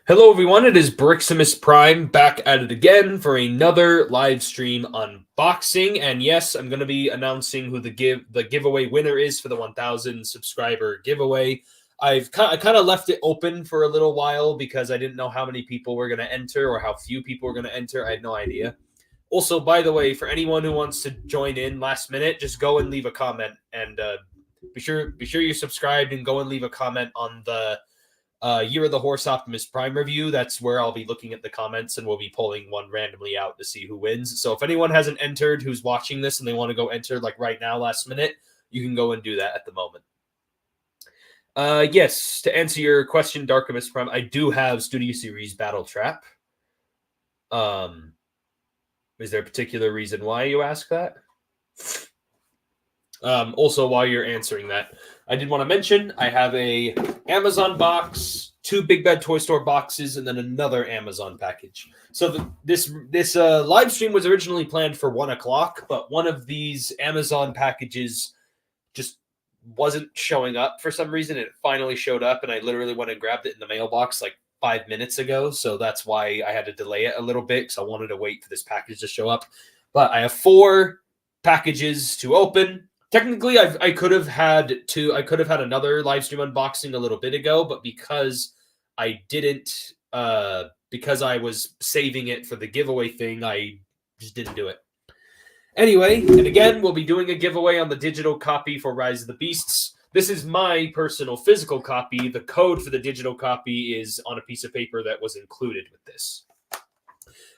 Hello everyone, it is Briximus Prime back at it again for another live stream unboxing. And yes, I'm going to be announcing who the giveaway winner is for the 1,000 subscriber giveaway. I kind of left it open for a little while because I didn't know how many people were going to enter or how few people were going to enter. I had no idea. Also, by the way, for anyone who wants to join in last minute, just go and leave a comment and be sure you're subscribed and go and leave a comment on the Year of the Horse Optimus Prime review. That's where I'll be looking at the comments and we'll be pulling one randomly out to see who wins. So if anyone hasn't entered who's watching this and they want to go enter like right now, last minute, you can go and do that at the moment. Yes, to answer your question, Darkimus Prime, I do have Studio Series Battle Trap. Is there a particular reason why you ask that? Also, while you're answering that, I did want to mention I have a Amazon box, 2 Big Bad Toy Store boxes, and then another Amazon package. So this live stream was originally planned for 1 o'clock, but one of these Amazon packages just wasn't showing up for some reason. It finally showed up, and I literally went and grabbed it in the mailbox like 5 minutes ago. So that's why I had to delay it a little bit because I wanted to wait for this package to show up. But I have 4 packages to open. Technically, I could have had another live stream unboxing a little bit ago, but because I didn't, because I was saving it for the giveaway thing, I just didn't do it. Anyway, and again, we'll be doing a giveaway on the digital copy for Rise of the Beasts. This is my personal physical copy. The code for the digital copy is on a piece of paper that was included with this.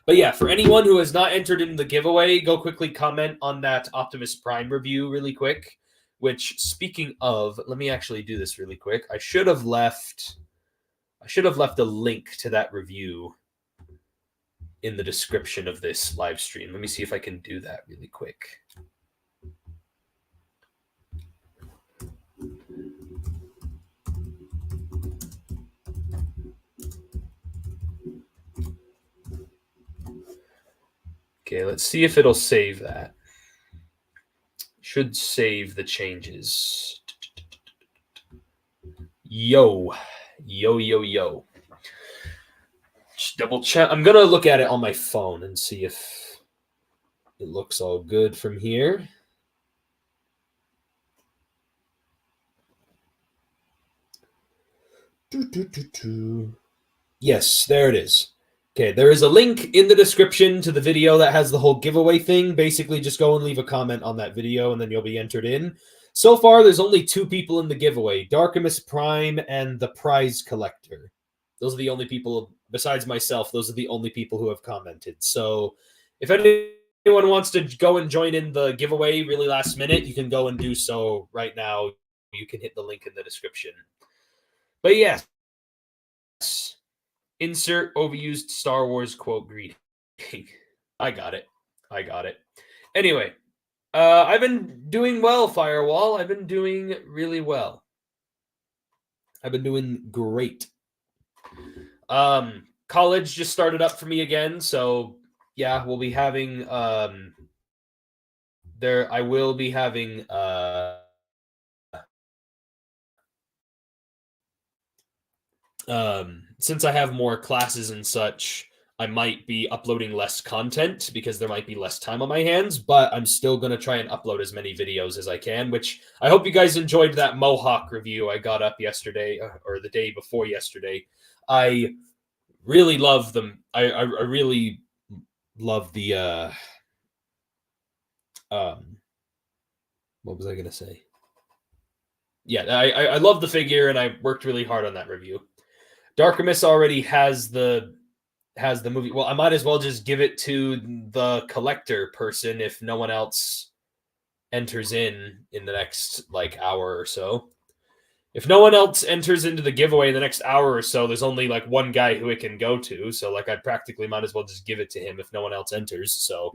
But yeah, for anyone who has not entered in the giveaway, go quickly comment on that Optimus Prime review really quick. Which, speaking of, let me actually do this really quick. I should have left a link to that review in the description of this live stream. Let me see if I can do that really quick. Okay, let's see if it'll save that. Should save the changes. Yo. Just double check. I'm going to look at it on my phone and see if it looks all good from here. Yes, there it is. Okay, there is a link in the description to the video that has the whole giveaway thing. Basically, just go and leave a comment on that video, and then you'll be entered in. So far, there's only 2 people in the giveaway, Darkimus Prime and the Prize Collector. Those are the only people, besides myself, those are the only people who have commented. So if anyone wants to go and join in the giveaway really last minute, you can go and do so right now. You can hit the link in the description. But yes. Insert overused Star Wars quote greeting. I got it. Anyway, I've been doing well, Firewall. I've been doing really well. I've been doing great. College just started up for me again, so yeah, we'll be having I will be having since I have more classes and such, I might be uploading less content because there might be less time on my hands, but I'm still going to try and upload as many videos as I can, which I hope you guys enjoyed that Mohawk review I got up yesterday or the day before yesterday. I really love them. I really love the what was I going to say? Yeah, I love the figure and I worked really hard on that review. Darkimus already has the movie. Well, I might as well just give it to the collector person if no one else enters in the next like hour or so. If no one else enters into the giveaway in the next hour or so, there's only like one guy who it can go to. So like I practically might as well just give it to him if no one else enters. So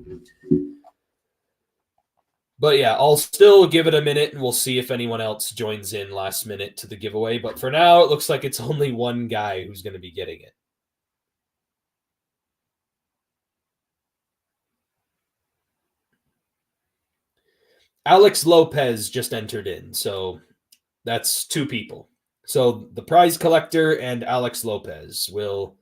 but yeah, I'll still give it a minute and we'll see if anyone else joins in last minute to the giveaway. But for now, it looks like it's only one guy who's going to be getting it. Alex Lopez just entered in, so that's 2 people. So the prize collector and Alex Lopez will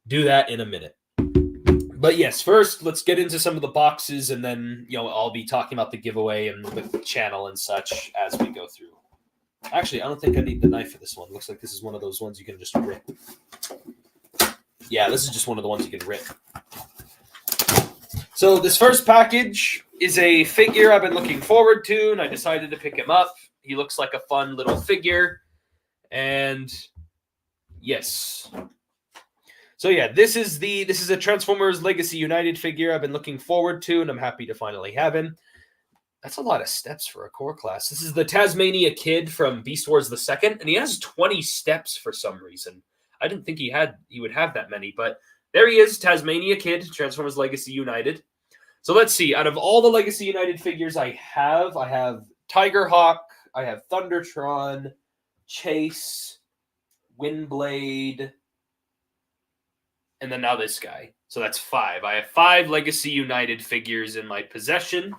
Do that in a minute. But yes, first let's get into some of the boxes, and then I'll be talking about the giveaway and the channel and such as we go through. Actually, I don't think I need the knife for this one. Looks like this is one of those ones you can just rip. Yeah, this is just one of the ones you can rip. So this first package is a figure I've been looking forward to, and I decided to pick him up. He looks like a fun little figure. And yes. So yeah, this is a Transformers Legacy United figure I've been looking forward to, and I'm happy to finally have him. That's a lot of steps for a core class. This is the Tasmania Kid from Beast Wars the Second, and he has 20 steps for some reason. I didn't think he would have that many, but there he is, Tasmania Kid, Transformers Legacy United. So let's see. Out of all the Legacy United figures I have Tigerhawk, I have Thundertron, Chase, Windblade, and then now this guy. So that's 5. I have 5 Legacy United figures in my possession.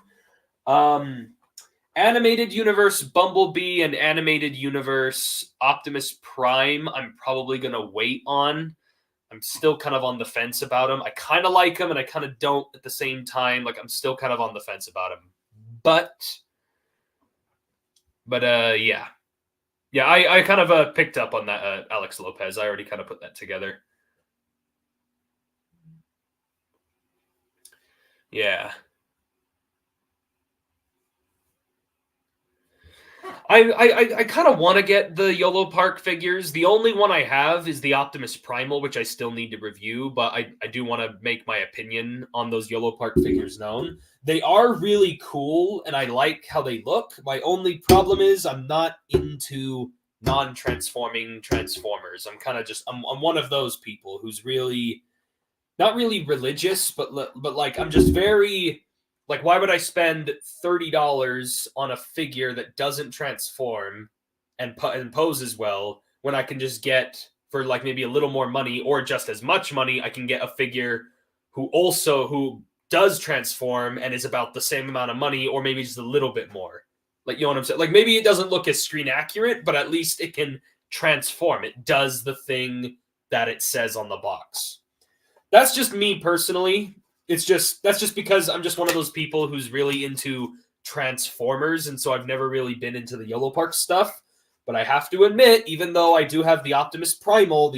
Animated Universe Bumblebee and Animated Universe Optimus Prime, I'm probably going to wait on. I'm still kind of on the fence about him. I kind of like him and I kind of don't at the same time. Like, I'm still kind of on the fence about him. But yeah. Yeah, I kind of picked up on that Alex Lopez. I already kind of put that together. Yeah. I kind of want to get the YOLO Park figures. The only one I have is the Optimus Primal, which I still need to review, but I do want to make my opinion on those YOLO Park figures known. They are really cool, and I like how they look. My only problem is I'm not into non-transforming Transformers. I'm kind of just I'm one of those people who's really not really religious, but like I'm just very like, why would I spend $30 on a figure that doesn't transform and poses well when I can just get for like maybe a little more money or just as much money? I can get a figure who does transform and is about the same amount of money, or maybe just a little bit more. Like, you know what I'm saying? Like, maybe it doesn't look as screen accurate, but at least it can transform. It does the thing that it says on the box. That's just me personally. That's just because I'm just one of those people who's really into Transformers, and so I've never really been into the YOLO Park stuff. But I have to admit, even though I do have the Optimus Primal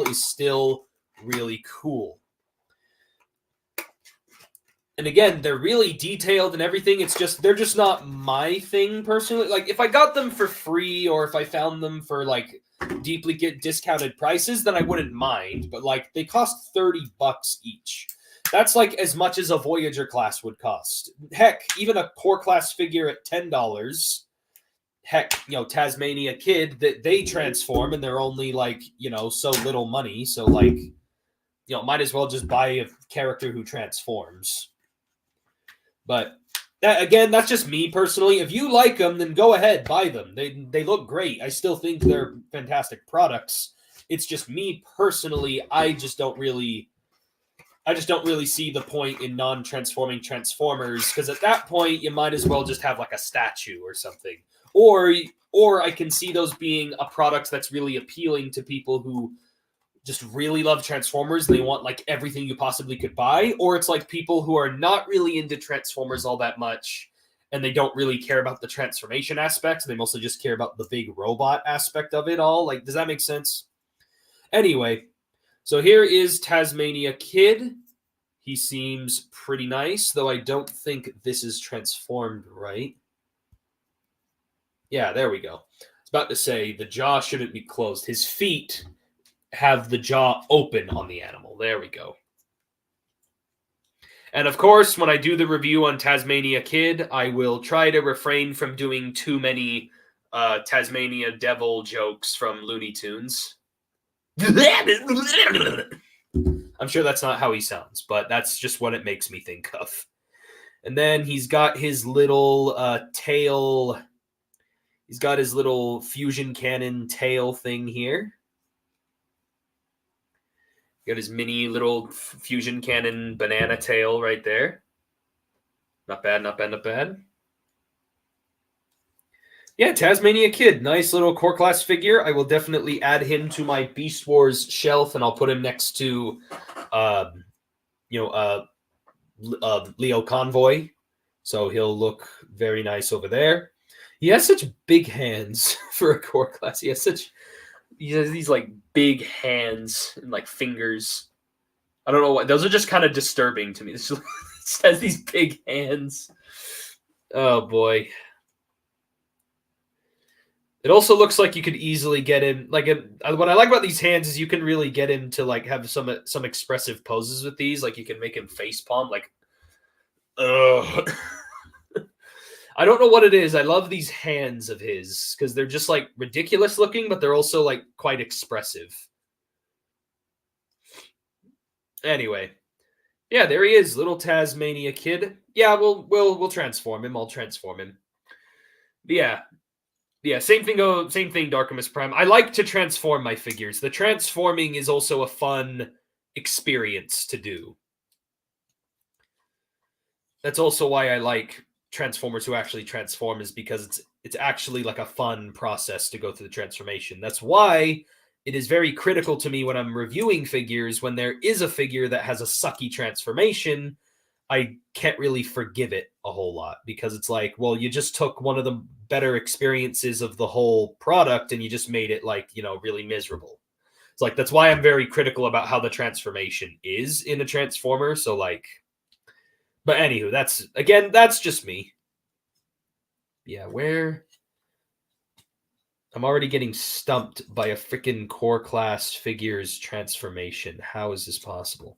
is still really cool. And again, they're really detailed and everything. They're just not my thing personally. Like, if I got them for free or if I found them for like deeply discounted prices, then I wouldn't mind. But like, they cost $30 each. That's like as much as a Voyager class would cost. Heck, even a core class figure at $10. Heck, Tasmania Kid, that they transform and they're only like, so little money. So like, might as well just buy a character who transforms. But again, that's just me personally. If you like them, then go ahead, buy them. They look great. I still think they're fantastic products. It's just me personally. I just don't really see the point in non-transforming Transformers, because at that point you might as well just have like a statue or something. Or I can see those being a product that's really appealing to people who just really love Transformers and they want like everything you possibly could buy, or it's like people who are not really into Transformers all that much and they don't really care about the transformation aspect. They mostly just care about the big robot aspect of it all. Like, does that make sense? Anyway, so here is Tasmania Kid. He seems pretty nice, though I don't think this is transformed right. Yeah, there we go. I was about to say the jaw shouldn't be closed. His feet have the jaw open on the animal. There we go. And of course, when I do the review on Tasmania Kid, I will try to refrain from doing too many Tasmania Devil jokes from Looney Tunes. I'm sure that's not how he sounds, but that's just what it makes me think of. And then he's got his little tail. He's got his little fusion cannon tail thing here. Got his mini little fusion cannon banana tail right there. Not bad, not bad, not bad. Yeah, Tasmania Kid, nice little core class figure. I will definitely add him to my Beast Wars shelf, and I'll put him next to, Leo Convoy, so he'll look very nice over there. He has such big hands for a core class. He has these like big hands and like fingers. I don't know what those are, just kind of disturbing to me. This just has these big hands. Oh boy. It also looks like you could easily get him. Like, what I like about these hands is you can really get him to like have some expressive poses with these. Like you can make him face palm. Like, ugh. I don't know what it is. I love these hands of his because they're just like ridiculous looking, but they're also like quite expressive. Anyway, yeah, there he is, little Tasmania Kid. Yeah, we'll transform him. I'll transform him. But yeah, same thing. Darkimus Prime. I like to transform my figures. The transforming is also a fun experience to do. That's also why I like Transformers who actually transform, is because it's actually like a fun process to go through the transformation. That's why it is very critical to me when I'm reviewing figures, when there is a figure that has a sucky transformation, I can't really forgive it a whole lot, because it's like, well, you just took one of the better experiences of the whole product and you just made it like, really miserable. It's like, that's why I'm very critical about how the transformation is in a Transformer. So like, but anywho, that's just me. Yeah, I'm already getting stumped by a freaking core class figures transformation. How is this possible?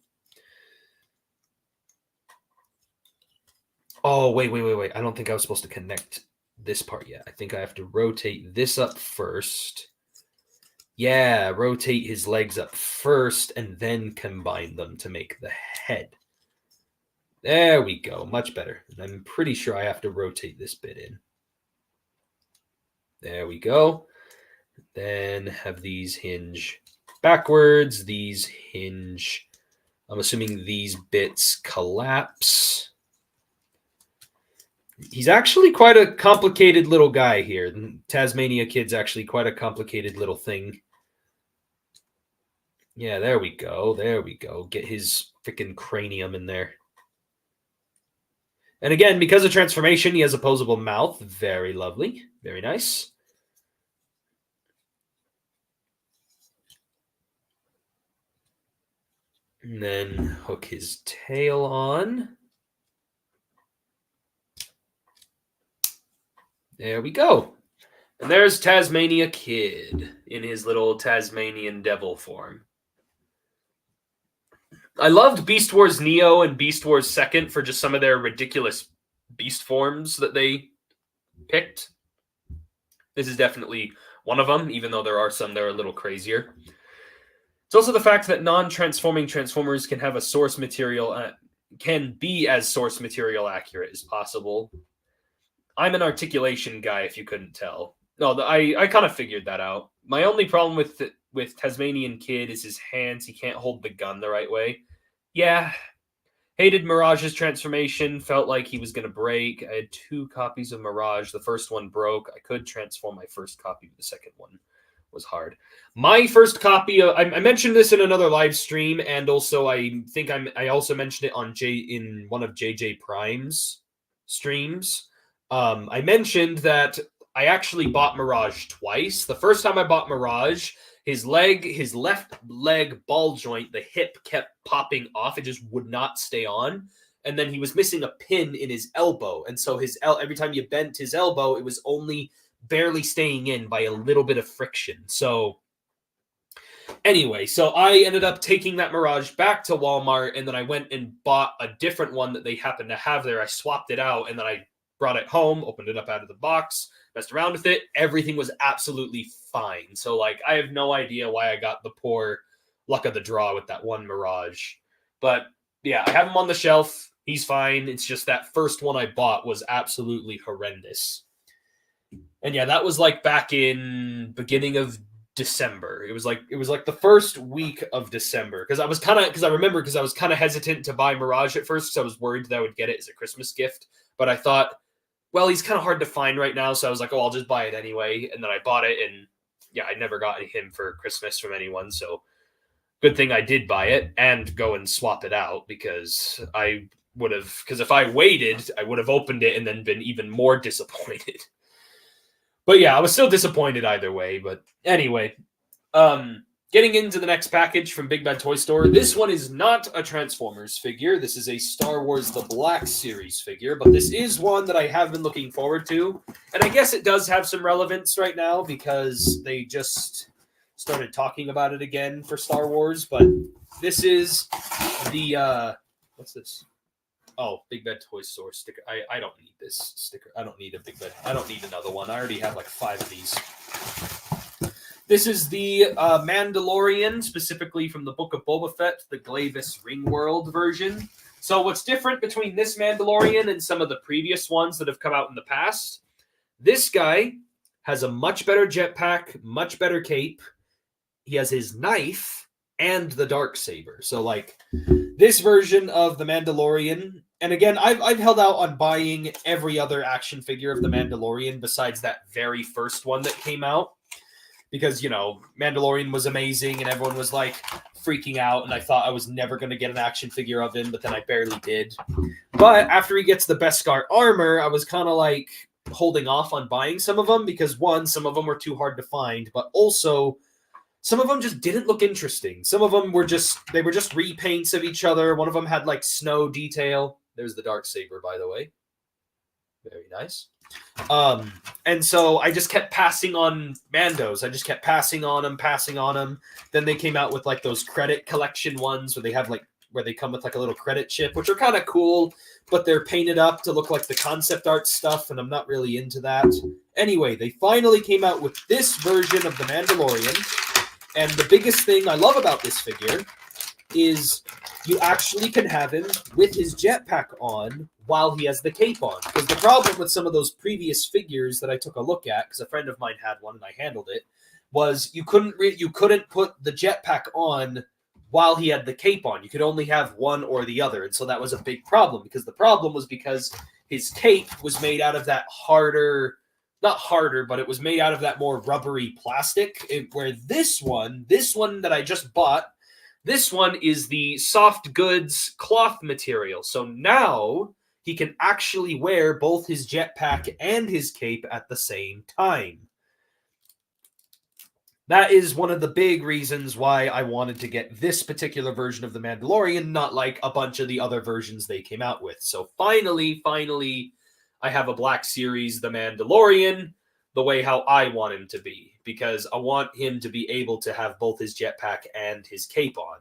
Oh, wait. I don't think I was supposed to connect this part yet. I think I have to rotate this up first. Yeah, rotate his legs up first and then combine them to make the head. There we go. Much better. And I'm pretty sure I have to rotate this bit in. There we go. Then have these hinge backwards. These hinge. I'm assuming these bits collapse. He's actually quite a complicated little guy here. Tasmania Kid's actually quite a complicated little thing. Yeah, there we go. Get his freaking cranium in there. And again, because of transformation, he has opposable mouth. Very lovely. Very nice. And then hook his tail on. There we go. And there's Tasmania Kid in his little Tasmanian devil form. I loved Beast Wars Neo and Beast Wars Second for just some of their ridiculous beast forms that they picked. This is definitely one of them, even though there are some that are a little crazier. It's also the fact that non-transforming Transformers can have a source material, can be as source material accurate as possible. I'm an articulation guy, if you couldn't tell. No, I kind of figured that out. My only problem with Tasmanian Kid is his hands. He can't hold the gun the right way. Yeah. Hated Mirage's transformation. Felt like he was going to break. I had 2 copies of Mirage. The first one broke. I could transform my first copy, but the second one was hard. My first copy of, I mentioned this in another live stream, and also I think I also mentioned it in one of JJ Prime's streams. I mentioned that I actually bought Mirage twice. The first time I bought Mirage, his left leg ball joint, the hip kept popping off. It just would not stay on. And then he was missing a pin in his elbow. And so every time you bent his elbow, it was only barely staying in by a little bit of friction. So anyway, so I ended up taking that Mirage back to Walmart, and then I went and bought a different one that they happened to have there. I swapped it out, and then I brought it home, opened it up out of the box, messed around with it. Everything was absolutely fine. So, like, I have no idea why I got the poor luck of the draw with that one Mirage. But, yeah, I have him on the shelf. He's fine. It's just that first one I bought was absolutely horrendous. And, yeah, that was, like, back in beginning of December. It was like the first week of December, because I was kind of hesitant to buy Mirage at first because I was worried that I would get it as a Christmas gift. But I thought, well, he's kind of hard to find right now, so I was like, oh, I'll just buy it anyway. And then I bought it, and yeah, I never got him for Christmas from anyone, so good thing I did buy it and go and swap it out, because I would have, because if I waited, I would have opened it and then been even more disappointed. But yeah, I was still disappointed either way. But anyway, getting into the next package from Big Bad Toy Store. This one is not a Transformers figure. This is a Star Wars The Black Series figure, but this is one that I have been looking forward to. And I guess it does have some relevance right now because they just started talking about it again for Star Wars. But this is the, what's this? Oh, Big Bad Toy Store sticker. I don't need this sticker. I don't need a Big Bad. I don't need another one. I already have like 5 of these. This is the Mandalorian, specifically from the Book of Boba Fett, the Glavis Ringworld version. So what's different between this Mandalorian and some of the previous ones that have come out in the past? This guy has a much better jetpack, much better cape. He has his knife and the Darksaber. So like this version of the Mandalorian, and again, I've held out on buying every other action figure of the Mandalorian besides that very first one that came out. Because, you know, Mandalorian was amazing and everyone was like freaking out, and I thought I was never going to get an action figure of him, but then I barely did. But after he gets the Beskar armor, I was kind of like holding off on buying some of them because, one, some of them were too hard to find, but also some of them just didn't look interesting. Some of them were just repaints of each other. One of them had like snow detail. There's the Darksaber, by the way. Very nice. And so I just kept passing on Mandos. I just kept passing on them. Then they came out with like those credit collection ones where they have like, where they come with like a little credit chip, which are kind of cool, but they're painted up to look like the concept art stuff, and I'm not really into that. Anyway, they finally came out with this version of the Mandalorian, and the biggest thing I love about this figure is you actually can have him with his jetpack on while he has the cape on. Because the problem with some of those previous figures that I took a look at, because a friend of mine had one and I handled it, was you couldn't put the jetpack on while he had the cape on. You could only have one or the other, and so that was a big problem. Because the problem was because his cape was made out of that not harder, but it was made out of that more rubbery plastic. Where this one that I just bought, this one is the soft goods cloth material. So now he can actually wear both his jetpack and his cape at the same time. That is one of the big reasons why I wanted to get this particular version of the Mandalorian, not like a bunch of the other versions they came out with. So finally, I have a Black Series, the Mandalorian, the way how I want him to be. Because I want him to be able to have both his jetpack and his cape on.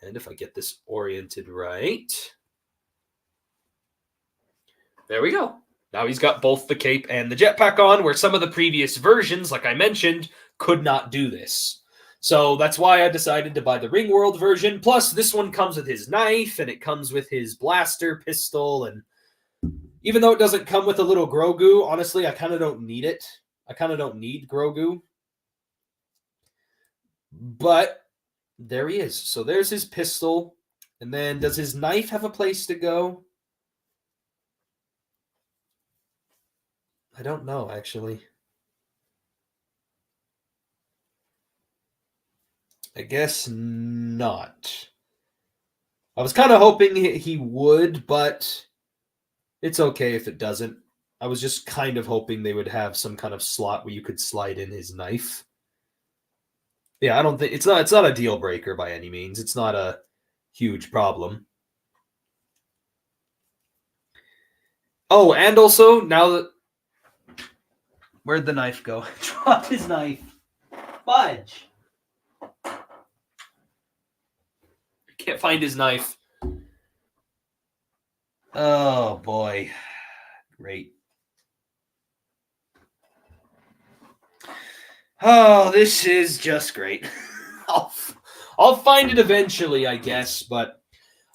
And if I get this oriented right, there we go. Now he's got both the cape and the jetpack on, where some of the previous versions, like I mentioned, could not do this. So that's why I decided to buy the Ringworld version. Plus, this one comes with his knife, and it comes with his blaster pistol, and even though it doesn't come with a little Grogu, honestly, I kind of don't need it. I kind of don't need Grogu. But there he is. So there's his pistol. And then does his knife have a place to go? I don't know, actually. I guess not. I was kind of hoping he would, but it's okay if it doesn't. I was just kind of hoping they would have some kind of slot where you could slide in his knife. Yeah, I don't think it's not a deal breaker by any means. It's not a huge problem. Oh, and also now that where'd the knife go? Drop his knife. Fudge. I can't find his knife. Oh boy. Great. Oh, this is just great. I'll find it eventually, I guess. But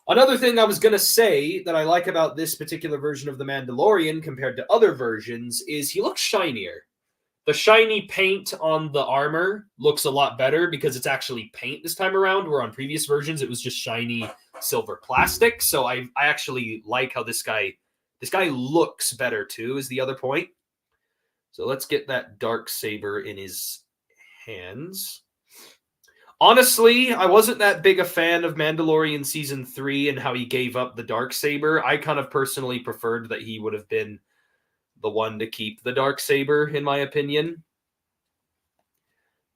another thing I was going to say that I like about this particular version of the Mandalorian compared to other versions is he looks shinier. The shiny paint on the armor looks a lot better because it's actually paint this time around, where on previous versions it was just shiny silver plastic. So I actually like how this guy This guy looks better too, is the other point. So let's get that Darksaber in his hands. Honestly, I wasn't that big a fan of Mandalorian Season 3 and how he gave up the Darksaber. I kind of personally preferred that he would have been the one to keep the Darksaber, in my opinion.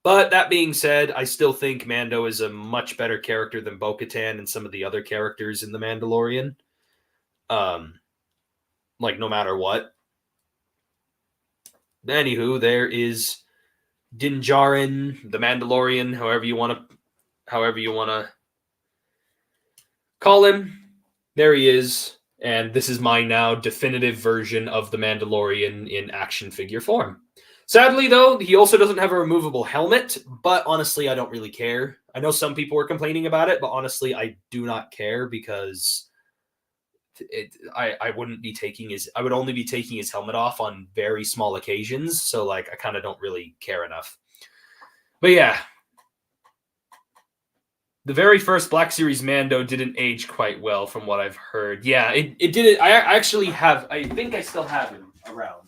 But that being said, I still think Mando is a much better character than Bo-Katan and some of the other characters in The Mandalorian. Like, no matter what. Anywho, there is Din Djarin, the Mandalorian, however you want to call him. There he is, and this is my now definitive version of the Mandalorian in action figure form. Sadly, though, he also doesn't have a removable helmet, but honestly, I don't really care. I know some people were complaining about it, but honestly, I do not care because I wouldn't be taking I would only be taking his helmet off on very small occasions, so like I kind of don't really care enough. But yeah, the very first Black Series Mando didn't age quite well from what I've heard. Yeah, it didn't. I actually have, I think I still have him around.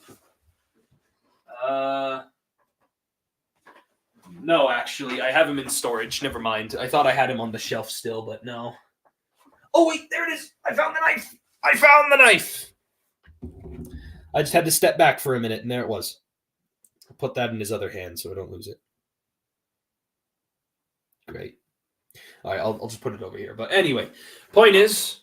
No, actually, I have him in storage. Never mind. I thought I had him on the shelf still, but no. Oh, wait, there it is. I found the knife. I found the knife. I just had to step back for a minute, and there it was. I'll put that in his other hand so I don't lose it. Great. All right, I'll just put it over here. But anyway, point is,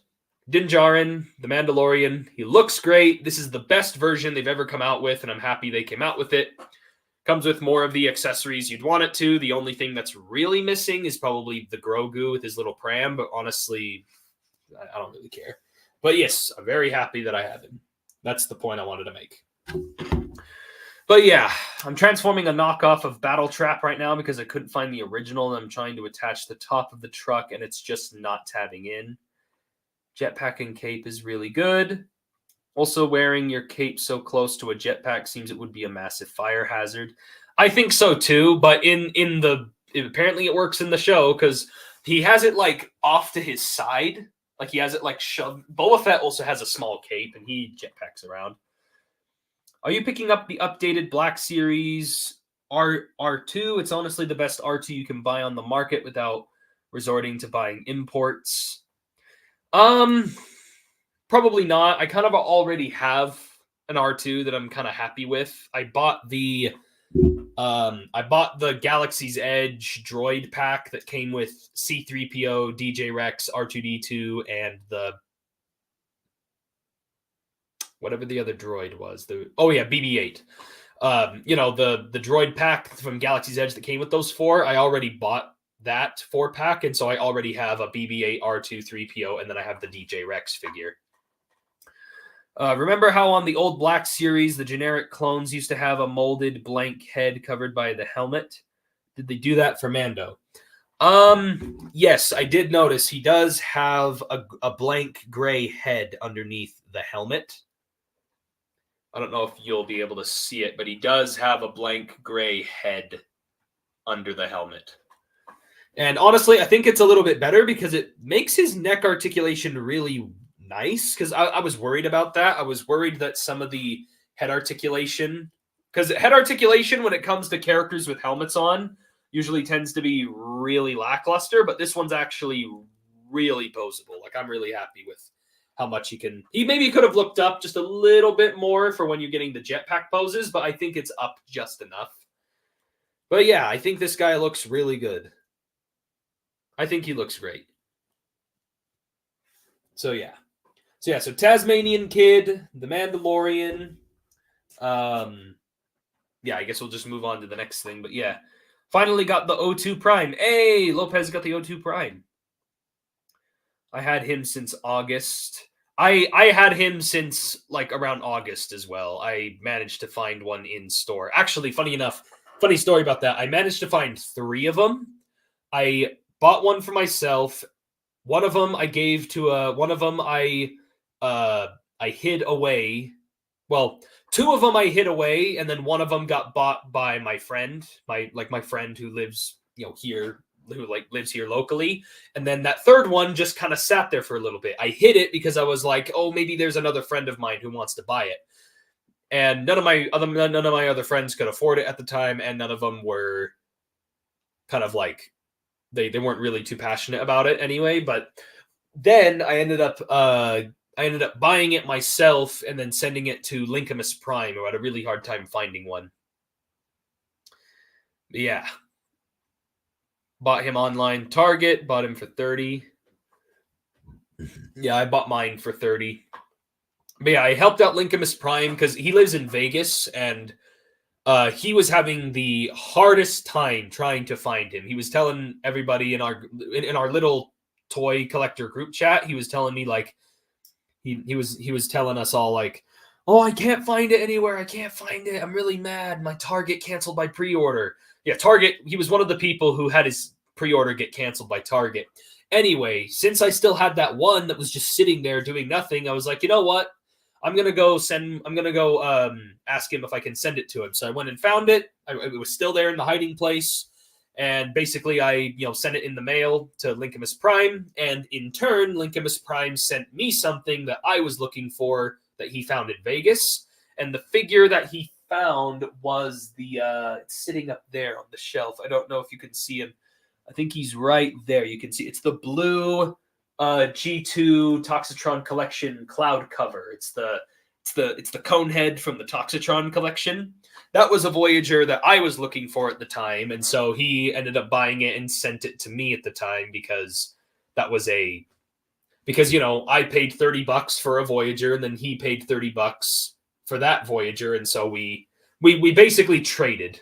Din Djarin, the Mandalorian, he looks great. This is the best version they've ever come out with, and I'm happy they came out with it. Comes with more of the accessories you'd want it to. The only thing that's really missing is probably the Grogu with his little pram, but honestly, I don't really care. But yes, I'm very happy that I have him. That's the point I wanted to make. But yeah, I'm transforming a knockoff of Battle Trap right now because I couldn't find the original, and I'm trying to attach the top of the truck, and it's just not tabbing in. Jetpack and cape is really good. Also, wearing your cape so close to a jetpack seems it would be a massive fire hazard. I think so too, but apparently it works in the show because he has it like off to his side. Like he has it like shoved. Boba Fett also has a small cape and he jetpacks around. Are you picking up the updated Black Series R2? It's honestly the best R2 you can buy on the market without resorting to buying imports. Probably not. I kind of already have an R2 that I'm kind of happy with. I bought the Galaxy's Edge droid pack that came with C-3PO, DJ Rex, R2-D2, and the whatever the other droid was. BB-8. The droid pack from Galaxy's Edge that came with those four. I already bought that 4-pack, and so I already have a BB-8, R2, 3PO, and then I have the DJ Rex figure. Remember how on the old Black Series, the generic clones used to have a molded blank head covered by the helmet? Did they do that for Mando? Yes, I did notice he does have a blank gray head underneath the helmet. I don't know if you'll be able to see it, but he does have a blank gray head under the helmet. And honestly, I think it's a little bit better because it makes his neck articulation really nice, because I was worried about that. I was worried that some of the head articulation, because head articulation when it comes to characters with helmets on usually tends to be really lackluster, but this one's actually really poseable. Like, I'm really happy with how much he maybe could have looked up just a little bit more for when you're getting the jetpack poses, but I think it's up just enough. But yeah, I think this guy looks really good. I think he looks great. So Tasmanian Kid, the Mandalorian. I guess we'll just move on to the next thing. But yeah, finally got the O2 Prime. Hey, Lopez got the O2 Prime. I had him since August. I had him since like around August as well. I managed to find one in store. Actually, funny story about that. I managed to find 3 of them. I bought one for myself. One of them I gave to one of them I hid away. Well, 2 of them I hid away, and then one of them got bought by my friend, my friend who lives, here like lives here locally. And then that third one just kind of sat there for a little bit. I hid it because I was like, oh, maybe there's another friend of mine who wants to buy it. And none of my other friends could afford it at the time, and none of them were kind of like they weren't really too passionate about it anyway. But then I ended up buying it myself and then sending it to Livestream Prime, who had a really hard time finding one. But yeah. Bought him online. Target, bought him for 30. Yeah, I bought mine for 30. But yeah, I helped out Livestream Prime because he lives in Vegas, and he was having the hardest time trying to find him. He was telling everybody in our little toy collector group chat, he was telling me like he was telling us all like, oh, I can't find it anywhere. I can't find it. I'm really mad. My Target canceled my pre-order. Yeah, Target, he was one of the people who had his pre-order get canceled by Target. Anyway, since I still had that one that was just sitting there doing nothing, I was like, you know what? I'm gonna go ask him if I can send it to him. So I went and found it. It was still there in the hiding place, and basically I sent it in the mail to Livestream Prime, and in turn, Livestream Prime sent me something that I was looking for that he found in Vegas, and the figure that he found was the it's sitting up there on the shelf. I don't know if you can see him. I think he's right there. You can see it's the blue G2 Toxitron collection cloud cover. It's the cone head from the Toxitron collection. That was a Voyager that I was looking for at the time, and so he ended up buying it and sent it to me at the time because I paid $30 for a Voyager, and then he paid $30 for that Voyager, and so we basically traded.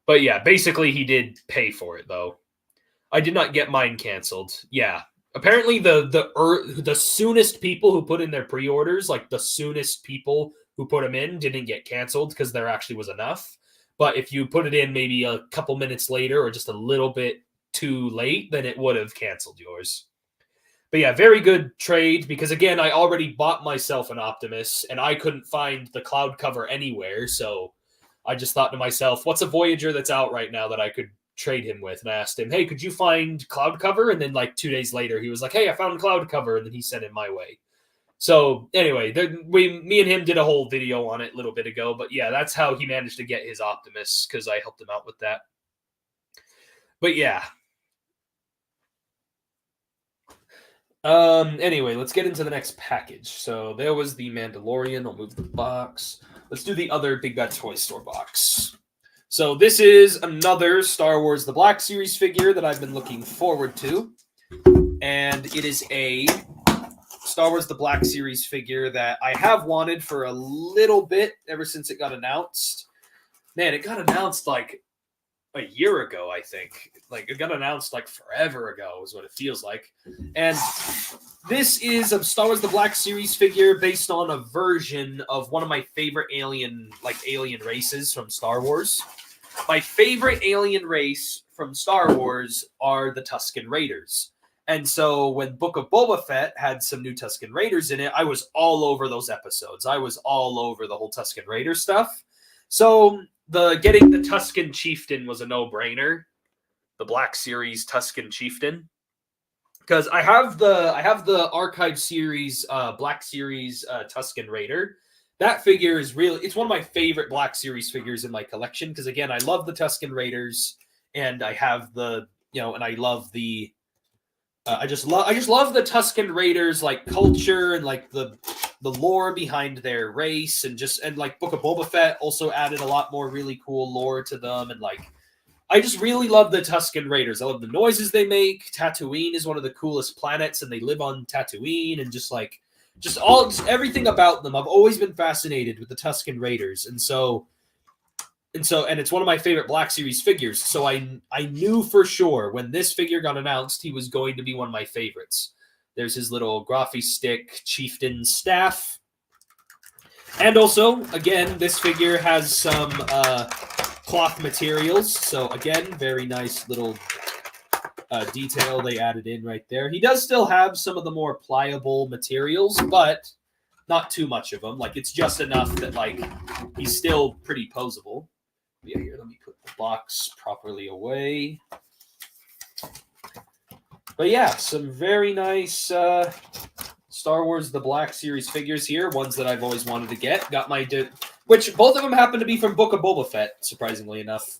But yeah, basically he did pay for it though. I did not get mine canceled. Yeah. Apparently the soonest people who put in their pre-orders, like the soonest people who put them in didn't get canceled because there actually was enough. But if you put it in maybe a couple minutes later or just a little bit too late, then it would have canceled yours. But yeah, very good trade because, again, I already bought myself an Optimus and I couldn't find the cloud cover anywhere. So I just thought to myself, what's a Voyager that's out right now that I could trade him with? And I asked him, hey, could you find cloud cover? And then like 2 days later, he was like, hey, I found cloud cover. And then he sent it my way. So anyway, me and him did a whole video on it a little bit ago. But yeah, that's how he managed to get his Optimus because I helped him out with that. But yeah. Anyway, let's get into the next package. So there was the Mandalorian. I'll move the box. Let's do the other Big Bad Toy Store box. So this is another Star Wars The Black Series figure that I've been looking forward to. And it is a Star Wars The Black Series figure that I have wanted for a little bit ever since it got announced. Man, it got announced like a year ago, I think. Like, it got announced like forever ago is what it feels like. And this is a Star Wars The Black Series figure based on a version of one of my favorite alien races from Star Wars. My favorite alien race from Star Wars are the Tusken Raiders. And so when Book of Boba Fett had some new Tusken Raiders in it, I was all over those episodes. I was all over the whole Tusken Raider stuff. So getting the Tusken Chieftain was a no-brainer. The Black Series Tusken Chieftain. Because I have the Archive Series Black Series Tusken Raider. That figure is it's one of my favorite Black Series figures in my collection. Because again, I love the Tusken Raiders, and I have and I love the I just love the Tusken Raiders like culture and like the lore behind their race and like Book of Boba Fett also added a lot more really cool lore to them, and like I just really love the Tusken Raiders. I love the noises they make. Tatooine is one of the coolest planets, and they live on Tatooine, and just everything about them. I've always been fascinated with the Tusken Raiders, and it's one of my favorite Black Series figures. So I knew for sure when this figure got announced, he was going to be one of my favorites. There's his little graphy stick chieftain staff. And also, again, this figure has some cloth materials. So again, very nice little detail they added in right there. He does still have some of the more pliable materials, but not too much of them. Like, it's just enough that like he's still pretty posable. Yeah, here, let me put the box properly away. But yeah, some very nice Star Wars The Black Series figures here. Ones that I've always wanted to get. Got my... which both of them happen to be from Book of Boba Fett, surprisingly enough.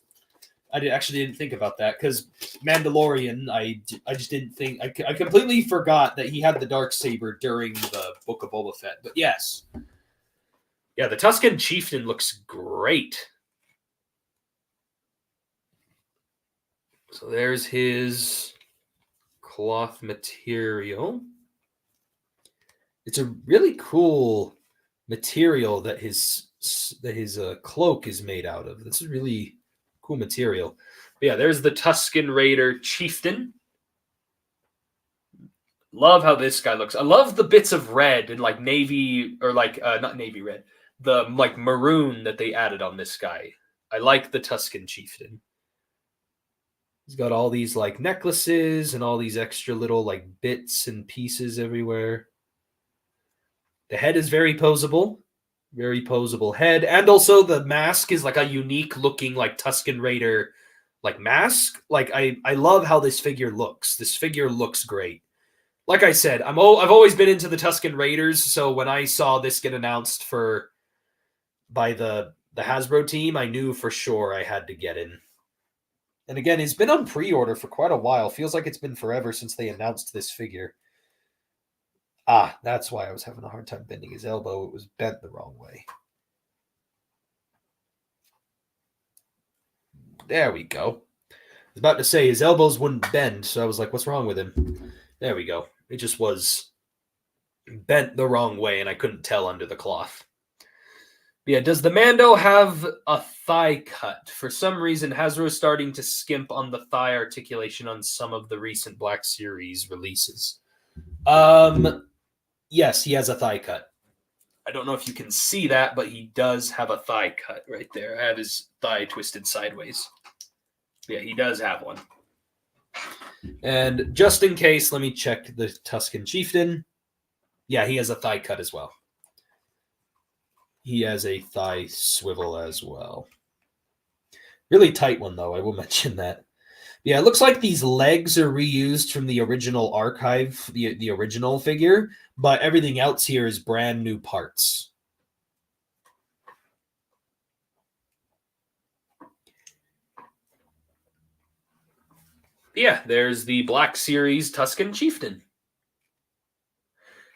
Actually didn't think about that because Mandalorian, I just didn't think... I completely forgot that he had the Darksaber during the Book of Boba Fett. But yes. Yeah, the Tusken Chieftain looks great. So there's his cloth material. It's a really cool material that his cloak is made out of. This is really cool material. But yeah, there's the Tusken Raider Chieftain. Love how this guy looks. I love the bits of red and like navy, or like not navy red, the like maroon that they added on this guy. I like the Tusken Chieftain. He's got all these like necklaces and all these extra little like bits and pieces everywhere. The head is very posable head, and also the mask is like a unique looking like Tusken Raider like mask. Like I love how this figure looks. This figure looks great. Like I said, I've always been into the Tusken Raiders, so when I saw this get announced by the Hasbro team, I knew for sure I had to get in. And again, it's been on pre-order for quite a while. Feels like it's been forever since they announced this figure. Ah, that's why I was having a hard time bending his elbow. It was bent the wrong way. There we go. I was about to say his elbows wouldn't bend, so I was like, what's wrong with him? There we go. It just was bent the wrong way, and I couldn't tell under the cloth. But yeah, does the Mando have a thigh cut? For some reason, Hasbro is starting to skimp on the thigh articulation on some of the recent Black Series releases. Yes, he has a thigh cut. I don't know if you can see that, but he does have a thigh cut right there. I have his thigh twisted sideways. Yeah, he does have one. And just in case, let me check the Tusken Chieftain. Yeah, he has a thigh cut as well. He has a thigh swivel as well. Really tight one, though. I will mention that. Yeah, it looks like these legs are reused from the original archive, the original figure, but everything else here is brand new parts. Yeah, there's the Black Series Tusken Chieftain.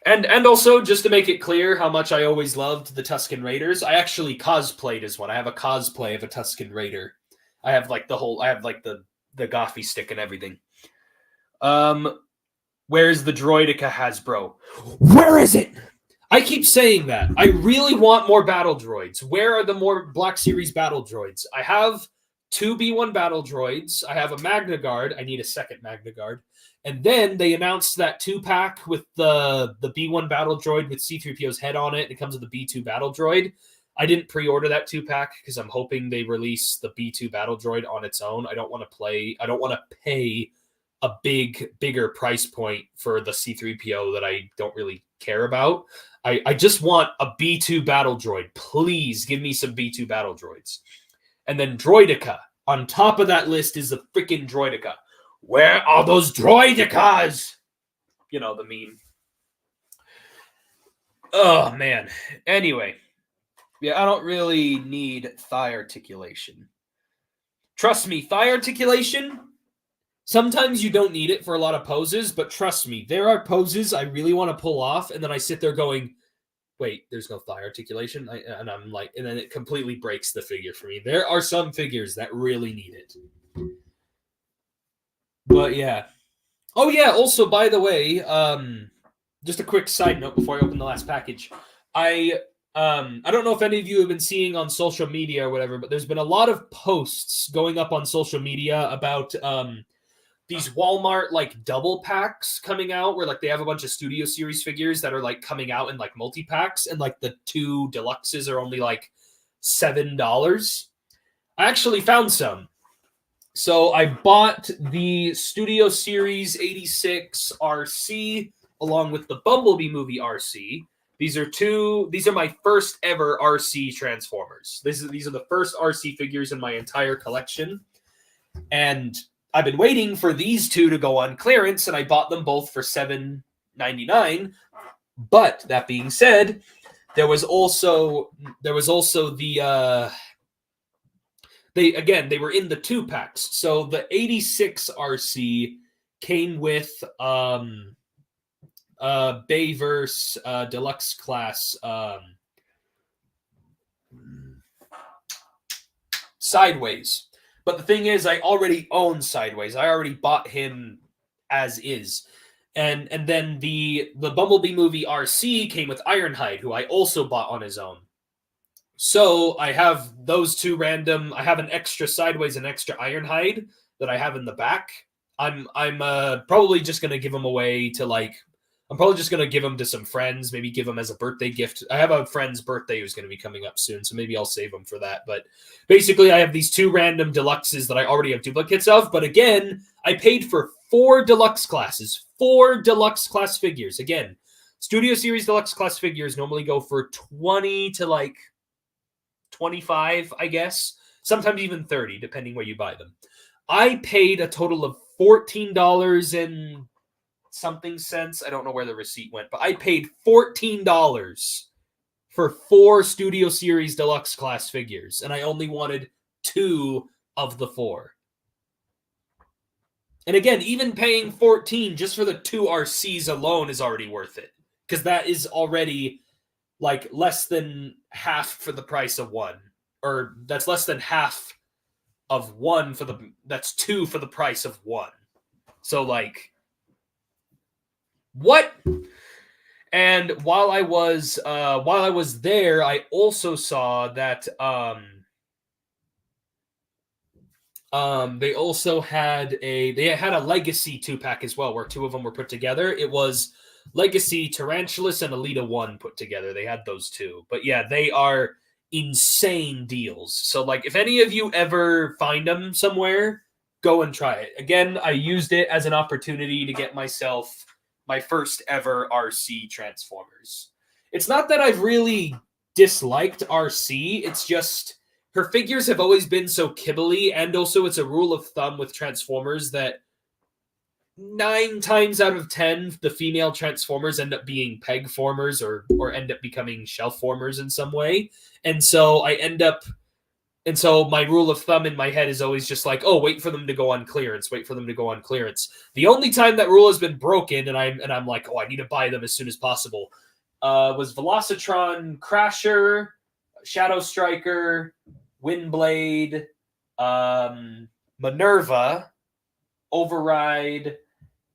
And also, just to make it clear how much I always loved the Tusken Raiders, I actually cosplayed as one. I have a cosplay of a Tusken Raider. I have like the Goffy stick and everything. Where's the Droideka Hasbro? Where is it? I keep saying that. I really want more battle droids. Where are the more Black Series battle droids? I have 2 B1 battle droids. I have a Magna Guard. I need a second Magna Guard. And then they announced that 2-pack with the B1 battle droid with C-3PO's head on it. It comes with the B2 battle droid. I didn't pre-order that 2-pack because I'm hoping they release the B2 battle droid on its own. I don't want to pay a bigger price point for the C-3PO that I don't really care about. I just want a B2 battle droid. Please give me some B2 battle droids. And then Droideka. On top of that list is the freaking Droideka. Where are those Droidekas? You know, the meme. Oh, man. Anyway. Yeah, I don't really need thigh articulation. Trust me, thigh articulation, sometimes you don't need it for a lot of poses, but trust me, there are poses I really want to pull off, and then I sit there going, wait, there's no thigh articulation? And I'm like, and then it completely breaks the figure for me. There are some figures that really need it. But yeah. Oh yeah, also, by the way, just a quick side note before I open the last package. I don't know if any of you have been seeing on social media or whatever, but there's been a lot of posts going up on social media about these Walmart like double packs coming out where like they have a bunch of Studio Series figures that are like coming out in like multi-packs, and like the 2 deluxes are only like $7. I actually found some. So I bought the Studio Series 86 RC along with the Bumblebee movie RC. These are my first ever RC Transformers. These are the first RC figures in my entire collection. And I've been waiting for these two to go on clearance, and I bought them both for $7.99. But that being said, there was also the they were in the 2-packs. So the 86 RC came with Bayverse deluxe class Sideways. But the thing is, I already own Sideways. I already bought him as is. And then the Bumblebee movie RC came with Ironhide, who I also bought on his own. So I have those two random. I have an extra Sideways and extra Ironhide that I have in the back. I'm probably just gonna give them away to I'm probably just gonna give them to some friends. Maybe give them as a birthday gift. I have a friend's birthday who's gonna be coming up soon, so maybe I'll save them for that. But basically, I have these two random deluxes that I already have duplicates of. But again, I paid for 4 deluxe classes, 4 deluxe class figures. Again, Studio Series deluxe class figures normally go for 20 to 25, I guess. Sometimes even 30, depending where you buy them. I paid a total of $14 and something cents. I don't know where the receipt went, but I paid $14 for 4 Studio Series deluxe class figures, and I only wanted 2 of the 4. And again, even paying $14 just for the 2 RCs alone is already worth it, because that is already less than half for the price of 1, or that's less than half of 1 that's 2 for the price of 1. So what? And while I was there, I also saw that they also had a Legacy 2-pack as well, where 2 of them were put together. It was Legacy Tarantulas and Alita 1 put together. They had those 2. But yeah, they are insane deals. So if any of you ever find them somewhere, go and try it. Again, I used it as an opportunity to get myself my first ever RC Transformers. It's not that I've really disliked RC, it's just her figures have always been so kibbly, and also it's a rule of thumb with Transformers that 9 times out of 10, the female Transformers end up being peg formers or end up becoming shelf formers in some way. And so my rule of thumb in my head is always just wait for them to go on clearance. Wait for them to go on clearance. The only time that rule has been broken, and I'm like, I need to buy them as soon as possible, was Velocitron Crasher, Shadow Striker, Windblade, Minerva, Override,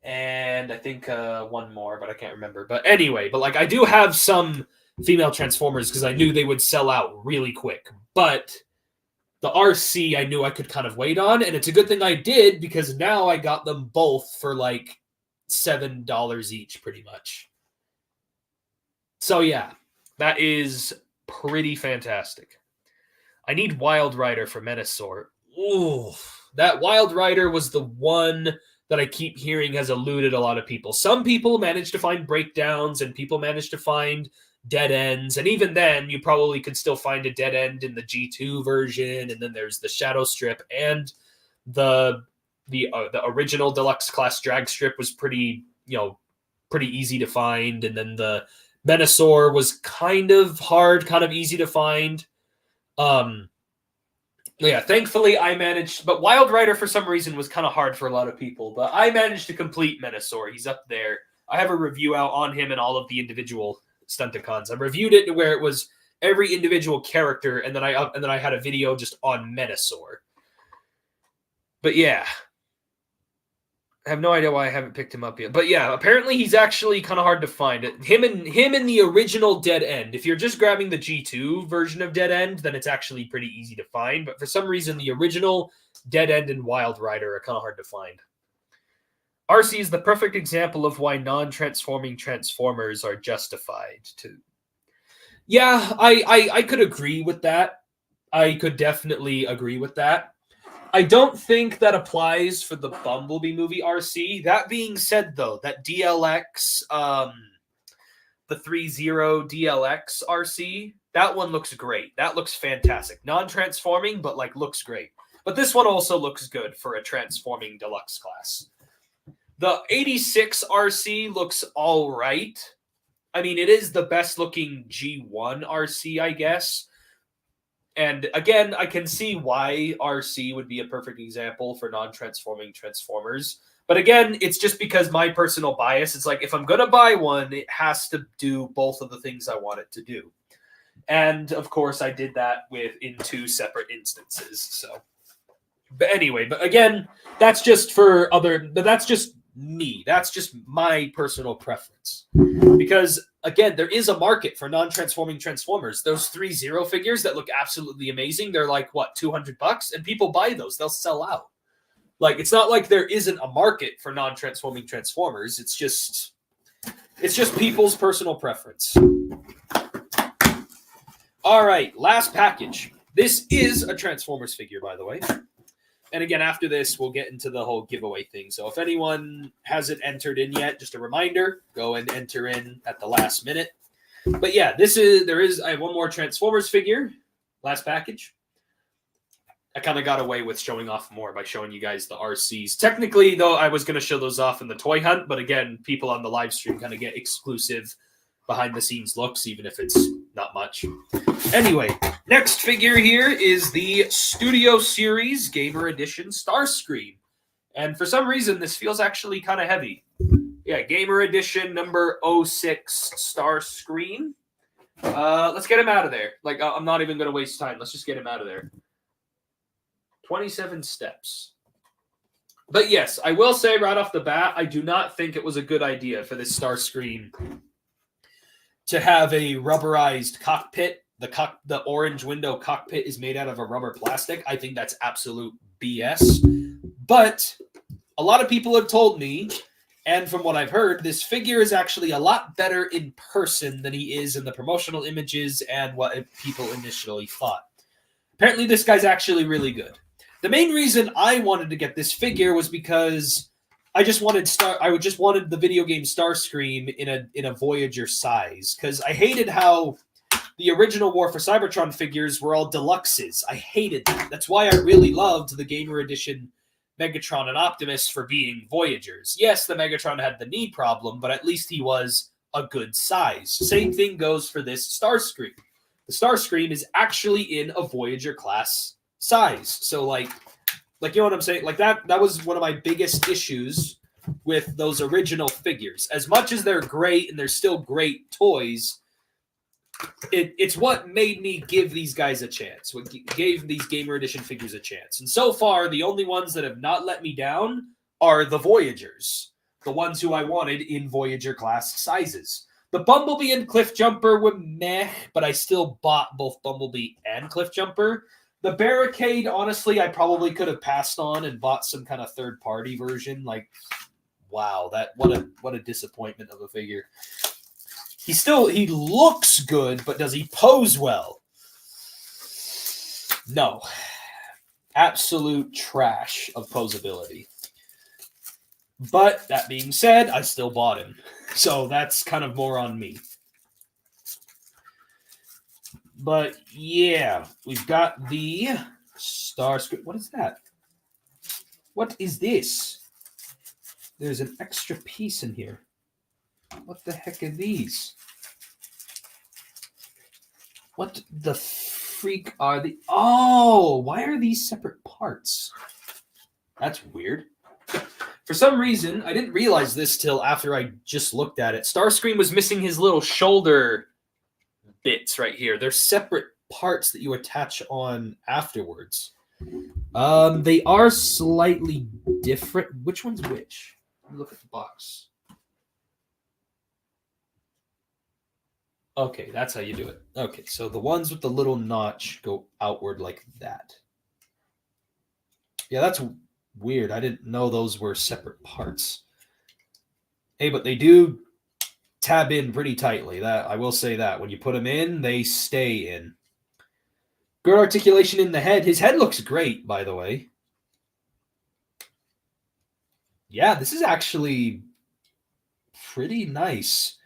and I think one more, but I can't remember. But anyway, I do have some female Transformers because I knew they would sell out really quick. But the RC I knew I could kind of wait on, and it's a good thing I did, because now I got them both for $7 each, pretty much. So yeah, that is pretty fantastic. I need Wild Rider for Menasor. Ooh, that Wild Rider was the one that I keep hearing has eluded a lot of people. Some people manage to find breakdowns, and people manage to find dead ends, and even then you probably could still find a dead end in the G2 version, and then there's the Shadow Strip, and the original deluxe class drag strip was pretty easy to find, and then the Menasor was kind of hard, kind of easy to find. Yeah, thankfully I managed, but Wild Rider for some reason was kind of hard for a lot of people, but I managed to complete Menasor. He's up there. I have a review out on him and all of the individual Stunticons. I reviewed it to where it was every individual character, and then I had a video just on Menasor. But yeah, I have no idea why I haven't picked him up yet. But yeah, apparently he's actually kind of hard to find. Him and the original Dead End. If you're just grabbing the G2 version of Dead End, then it's actually pretty easy to find. But for some reason, the original Dead End and Wild Rider are kind of hard to find. RC is the perfect example of why non-transforming Transformers are justified too. Yeah, I could agree with that. I could definitely agree with that. I don't think that applies for the Bumblebee movie RC. That being said, though, that DLX, the 3-0 DLX RC, that one looks great. That looks fantastic. Non-transforming, but looks great. But this one also looks good for a transforming deluxe class. The 86 RC looks all right. I mean, it is the best looking G1 RC, I guess. And again, I can see why RC would be a perfect example for non-transforming Transformers. But again, it's just because my personal bias. It's like, if I'm going to buy one, it has to do both of the things I want it to do. And of course, I did that in 2 separate instances. So, but anyway, but again, that's just that's just me. That's just my personal preference. Because again, there is a market for non-transforming Transformers. Those 3 Zero figures that look absolutely amazing, they're like, what, $200? And people buy those. They'll sell out. Like, it's not like there isn't a market for non-transforming Transformers. It's just people's personal preference. All right, last package. This is a Transformers figure, by the way. And again, after this, we'll get into the whole giveaway thing. So if anyone hasn't entered in yet, just a reminder, go and enter in at the last minute. But yeah, I have one more Transformers figure. Last package. I kind of got away with showing off more by showing you guys the RCs. Technically, though, I was going to show those off in the toy hunt. But again, people on the live stream kind of get exclusive behind-the-scenes looks, even if it's not much. Anyway, next figure here is the Studio Series Gamer Edition Starscream. And for some reason, this feels actually kind of heavy. Yeah, Gamer Edition number 06 Starscream. Let's get him out of there. Like, I'm not even going to waste time. Let's just get him out of there. 27 steps. But yes, I will say right off the bat, I do not think it was a good idea for this Starscream to have a rubberized cockpit. The orange window cockpit is made out of a rubber plastic. I think that's absolute BS. But a lot of people have told me, and from what I've heard, this figure is actually a lot better in person than he is in the promotional images and what people initially thought. Apparently, this guy's actually really good. The main reason I wanted to get this figure was because I just wanted the video game Starscream in a Voyager size, because I hated how the original War for Cybertron figures were all deluxes. I hated that. That's why I really loved the Gamer Edition Megatron and Optimus for being Voyagers. Yes, the Megatron had the knee problem, but at least he was a good size. Same thing goes for this Starscream. The Starscream is actually in a Voyager class size. So like you know what I'm saying? Like that was one of my biggest issues with those original figures. As much as they're great and they're still great toys, it's what made me give these guys a chance. What gave these Gamer Edition figures a chance. And so far, the only ones that have not let me down are the Voyagers. The ones who I wanted in Voyager class sizes. The Bumblebee and Cliffjumper were meh, but I still bought both Bumblebee and Cliffjumper. The Barricade, honestly, I probably could have passed on and bought some kind of third-party version. Like, wow, what a disappointment of a figure. He looks good, but does he pose well? No. Absolute trash of posability. But that being said, I still bought him. So that's kind of more on me. But yeah, we've got the Starscream. What is that? What is this? There's an extra piece in here. What the heck are these? What the freak are the... Oh, why are these separate parts? That's weird. For some reason, I didn't realize this till after I just looked at it. Starscream was missing his little shoulder bits right here. They're separate parts that you attach on afterwards. They are slightly different. Which one's which? Let me look at the box. Okay, that's how you do it. Okay, so the ones with the little notch go outward like that. Yeah, that's weird. I didn't know those were separate parts. Hey, but they do tab in pretty tightly. That I will say that. When you put them in, they stay in. Good articulation in the head. His head looks great, by the way. Yeah, this is actually pretty nice.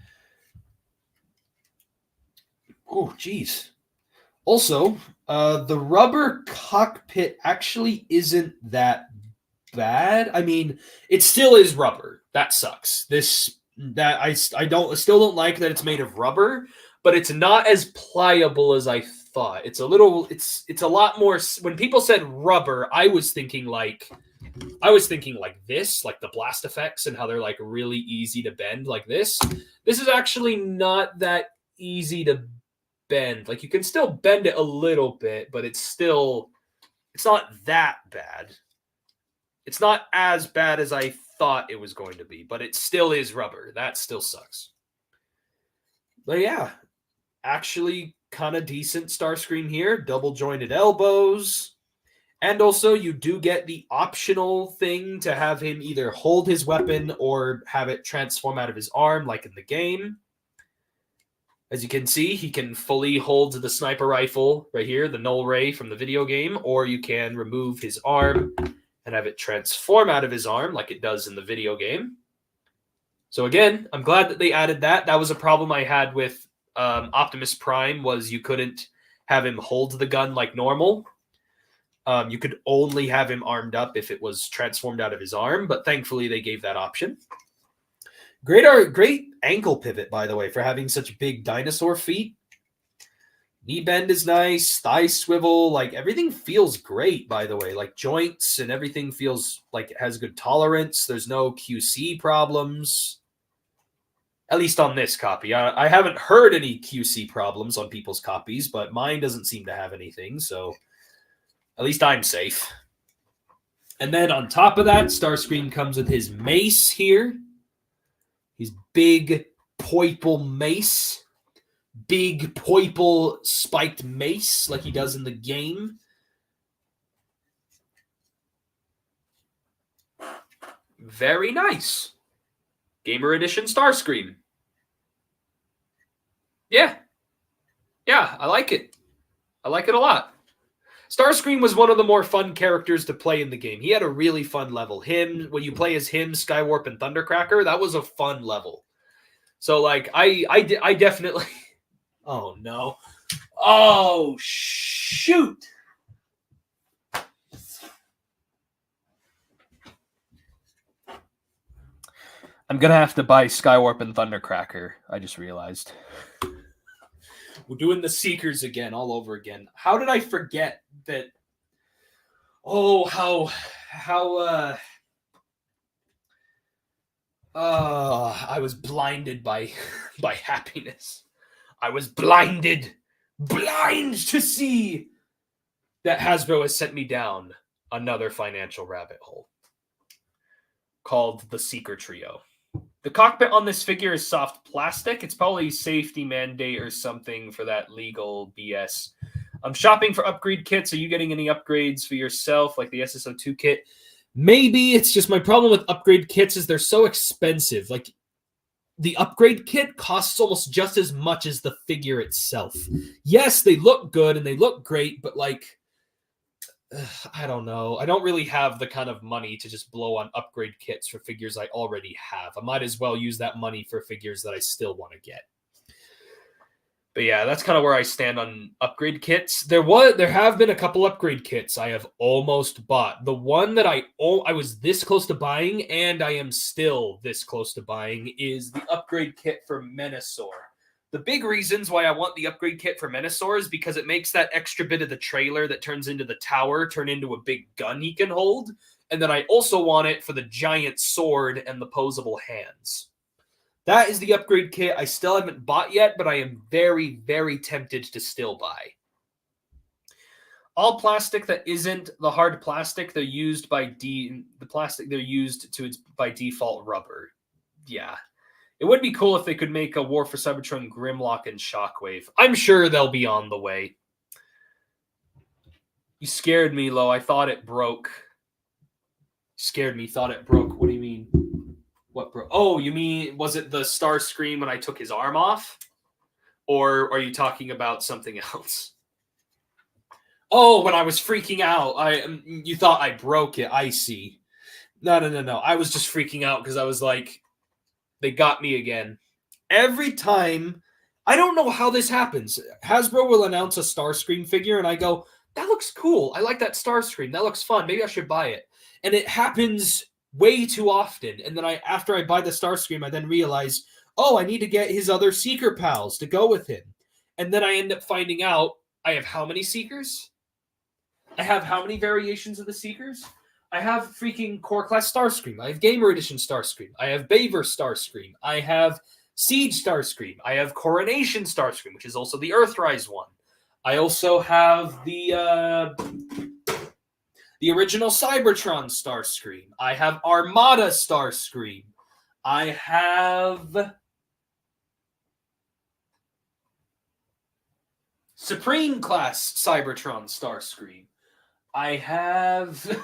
Oh, geez. Also, the rubber cockpit actually isn't that bad. I mean, it still is rubber. That sucks. I still don't like that it's made of rubber, but it's not as pliable as I thought. It's a lot more. When people said rubber, I was thinking like this, like the blast effects and how they're like really easy to bend like this. This is actually not that easy to bend. Like you can still bend it a little bit, but it's not that bad. It's not as bad as I thought it was going to be, but it still is rubber. That still sucks. But yeah, actually kind of decent Starscream here. Double jointed elbows. And also, you do get the optional thing to have him either hold his weapon or have it transform out of his arm, like in the game. As you can see, he can fully hold the sniper rifle right here, the null ray from the video game, or you can remove his arm and have it transform out of his arm like it does in the video game. So again, I'm glad that they added that. That was a problem I had with Optimus Prime, was you couldn't have him hold the gun like normal. You could only have him armed up if it was transformed out of his arm, but thankfully they gave that option. Great ankle pivot, by the way, for having such big dinosaur feet. Knee bend is nice, thigh swivel, like everything feels great, by the way. Like joints and everything feels like it has good tolerance. There's no QC problems. At least on this copy. I haven't heard any QC problems on people's copies, but mine doesn't seem to have anything, so at least I'm safe. And then on top of that, Starscream comes with his mace here. His big poiple mace. Big poiple spiked mace like he does in the game. Very nice. Gamer Edition Starscream. Yeah. Yeah, I like it. I like it a lot. Starscream was one of the more fun characters to play in the game. He had a really fun level. When you play as him, Skywarp, and Thundercracker, that was a fun level. So, like, I definitely... Oh, no. Oh, shoot. I'm going to have to buy Skywarp and Thundercracker, I just realized. We're doing the Seekers again, all over again. How did I forget that? Oh, I was blinded by happiness. I was blind to see that Hasbro has sent me down another financial rabbit hole called the Seeker Trio. The cockpit on this figure is soft plastic. It's probably safety mandate or something for that legal BS. I'm shopping for upgrade kits. Are you getting any upgrades for yourself, like the SSO2 kit? Maybe. It's just my problem with upgrade kits is they're so expensive. Like, the upgrade kit costs almost just as much as the figure itself. Yes, they look good and they look great, but like, I don't know. I don't really have the kind of money to just blow on upgrade kits for figures I already have. I might as well use that money for figures that I still want to get. But yeah, that's kind of where I stand on upgrade kits. There have been a couple upgrade kits I have almost bought. The one that I was this close to buying, and I am still this close to buying, is the upgrade kit for Menasor. The big reasons why I want the upgrade kit for Menasor is because it makes that extra bit of the trailer that turns into the tower turn into a big gun he can hold. And then I also want it for the giant sword and the posable hands. That is the upgrade kit I still haven't bought yet, but I am very, very tempted to still buy. All plastic that isn't the hard plastic, they're used by the plastic they're used to by default rubber. Yeah. It would be cool if they could make a War for Cybertron Grimlock and Shockwave. I'm sure they'll be on the way. You scared me, Lo. I thought it broke. Scared me, thought it broke. What do you mean? What broke? Oh, you mean, was it the Starscream when I took his arm off? Or are you talking about something else? Oh, when I was freaking out. You thought I broke it. I see. No. I was just freaking out because I was like, they got me again. Every time I don't know how this happens. Hasbro will announce a Starscream figure, and I go, that looks cool. I like that Starscream. That looks fun. Maybe I should buy it. And it happens way too often. And then after I buy the Starscream, I then realize, oh, I need to get his other Seeker pals to go with him. And then I end up finding out I have how many Seekers? I have how many variations of the Seekers? I have freaking Core Class Starscream. I have Gamer Edition Starscream. I have Bayverse Starscream. I have Siege Starscream. I have Coronation Starscream, which is also the Earthrise one. I also have the original Cybertron Starscream. I have Armada Starscream. I have Supreme Class Cybertron Starscream. I have...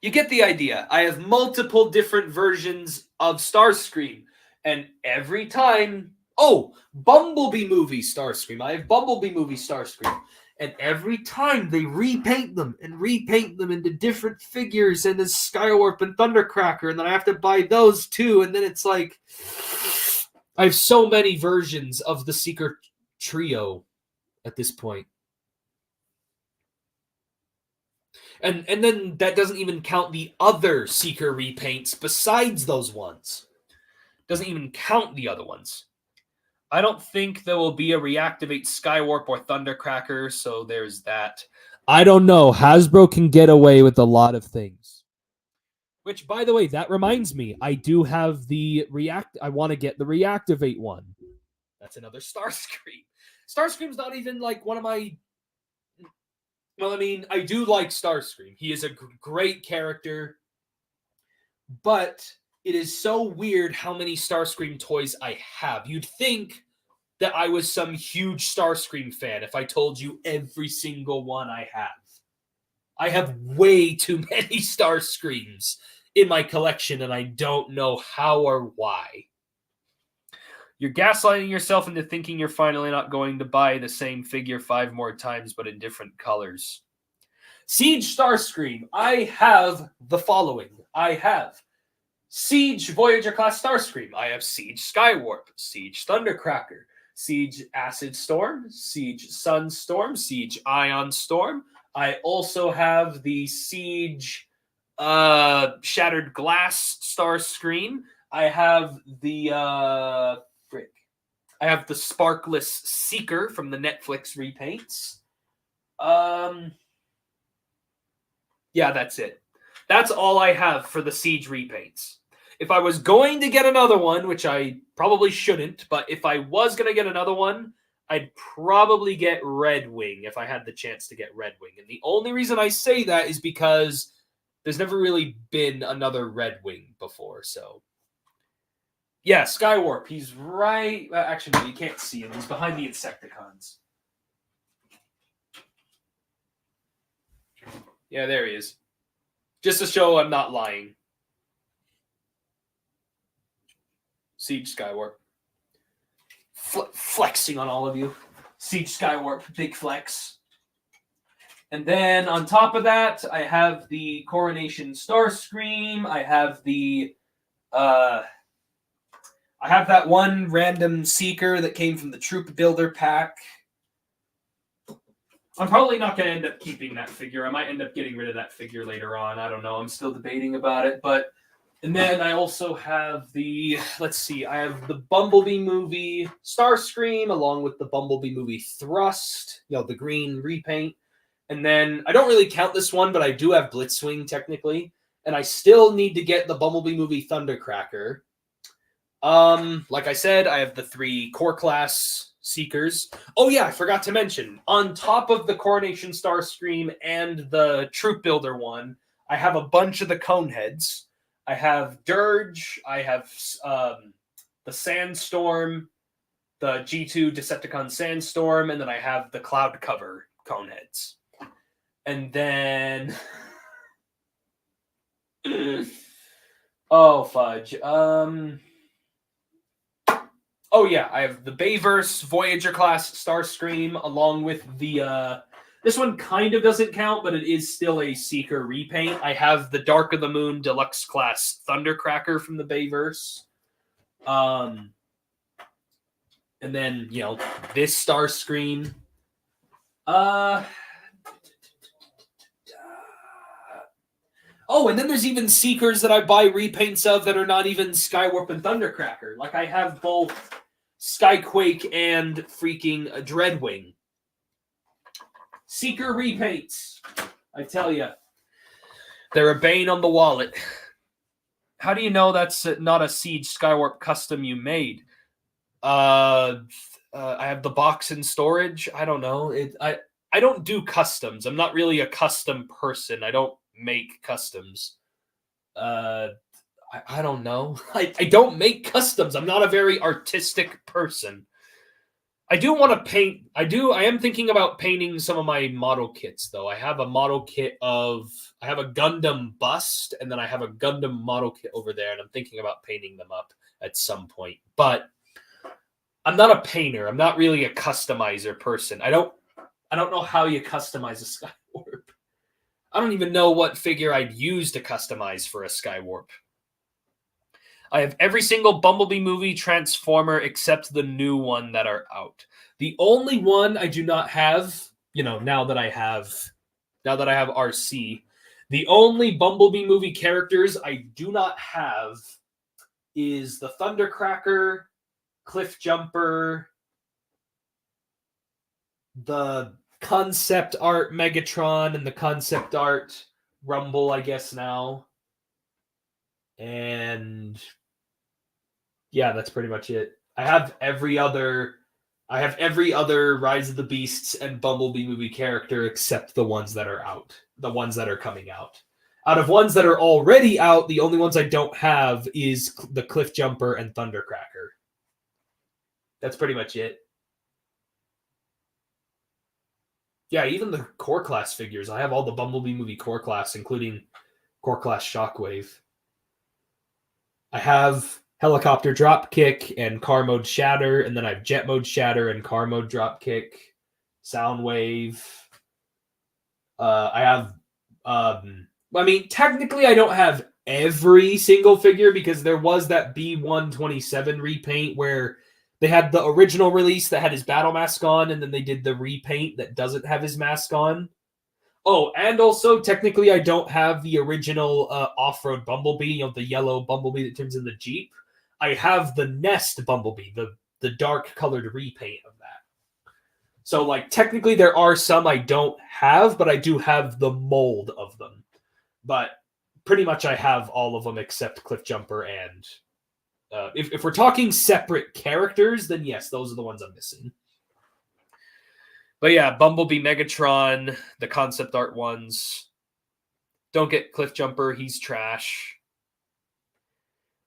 You get the idea. I have multiple different versions of Starscream. And every time... Oh, Bumblebee movie Starscream. I have Bumblebee movie Starscream. And every time they repaint them into different figures and as Skywarp and Thundercracker. And then I have to buy those too. And then it's like... I have so many versions of the Seeker trio at this point. And then that doesn't even count the other Seeker repaints besides those ones. Doesn't even count the other ones. I don't think there will be a Reactivate Skywarp or Thundercracker, so there's that. I don't know. Hasbro can get away with a lot of things. Which, by the way, that reminds me. I do have the I want to get the Reactivate one. That's another Starscream. Starscream's not even like one of my... Well, I mean, I do like Starscream. He is a great character. But it is so weird how many Starscream toys I have. You'd think that I was some huge Starscream fan if I told you every single one I have. I have way too many Starscreams in my collection, and I don't know how or why. You're gaslighting yourself into thinking you're finally not going to buy the same figure 5 more times, but in different colors. Siege Starscream. I have the following. I have Siege Voyager Class Starscream. I have Siege Skywarp, Siege Thundercracker, Siege Acid Storm, Siege Sunstorm, Siege Ion Storm. I also have the Siege Shattered Glass Starscream. I have the I have the Sparkless Seeker from the Netflix repaints. Yeah, that's it. That's all I have for the Siege repaints. If I was going to get another one, which I probably shouldn't, but if I was going to get another one, I'd probably get Red Wing if I had the chance to get Red Wing. And the only reason I say that is because there's never really been another Red Wing before, so... Yeah, Skywarp. He's right... Actually, no, you can't see him. He's behind the Insecticons. Yeah, there he is. Just to show I'm not lying. Siege Skywarp. Flexing on all of you. Siege Skywarp. Big flex. And then on top of that, I have the Coronation Starscream. I have the... I have that one random Seeker that came from the Troop Builder pack. I'm probably not going to end up keeping that figure. I might end up getting rid of that figure later on. I don't know. I'm still debating about it. And then I also have the... Let's see. I have the Bumblebee movie Starscream along with the Bumblebee movie Thrust. You know, the green repaint. And then I don't really count this one, but I do have Blitzwing technically. And I still need to get the Bumblebee movie Thundercracker. Like I said, I have the 3 Core Class Seekers. Oh yeah, I forgot to mention, on top of the Coronation Starscream and the Troop Builder one, I have a bunch of the Coneheads. I have Dirge, I have the Sandstorm, the G2 Decepticon Sandstorm, and then I have the Cloud Cover Coneheads. And then... oh, fudge. Oh, yeah, I have the Bayverse Voyager Class Starscream, along with the... this one kind of doesn't count, but it is still a Seeker repaint. I have the Dark of the Moon Deluxe Class Thundercracker from the Bayverse. And then, you know, this star screen. Oh, and then there's even Seekers that I buy repaints of that are not even Skywarp and Thundercracker. Like, I have both Skyquake and freaking Dreadwing. Seeker repaints. I tell you. They're a bane on the wallet. How do you know that's not a Siege Skywarp custom you made? I have the box in storage. I don't know. I don't do customs. I'm not really a custom person. I don't make customs. I don't know. I don't make customs. I'm not a very artistic person. I do want to paint. I am thinking about painting some of my model kits, though. I have a model kit of... I have a Gundam bust, and then I have a Gundam model kit over there, and I'm thinking about painting them up at some point. But I'm not a painter. I'm not really a customizer person. I don't know how you customize a Skywarp. I don't even know what figure I'd use to customize for a Skywarp. I have every single Bumblebee movie Transformer except the new one that are out. The only one I do not have, you know, now that I have RC, the only Bumblebee movie characters I do not have is the Thundercracker, Cliff Jumper, the concept art Megatron, and the concept art Rumble, I guess now. And yeah, that's pretty much it. I have every other Rise of the Beasts and Bumblebee movie character except the ones that are out. The ones that are coming out. Out of ones that are already out, the only ones I don't have is the Cliff Jumper and Thundercracker. That's pretty much it. Yeah, even the core class figures. I have all the Bumblebee movie core class, including core class Shockwave. I have Helicopter Dropkick and Car Mode Shatter, and then I have Jet Mode Shatter and Car Mode Dropkick, Soundwave. I have... I mean, technically I don't have every single figure because there was that B127 repaint where they had the original release that had his battle mask on, and then they did the repaint that doesn't have his mask on. Oh, and also, technically, I don't have the original off-road Bumblebee, you know, the yellow Bumblebee that turns into Jeep. I have the Nest Bumblebee, the dark-colored repaint of that. So, like, technically, there are some I don't have, but I do have the mold of them. But pretty much I have all of them except Cliff Jumper and... if we're talking separate characters, then yes, those are the ones I'm missing. But yeah, Bumblebee, Megatron, the concept art ones. Don't get Cliff Jumper, he's trash.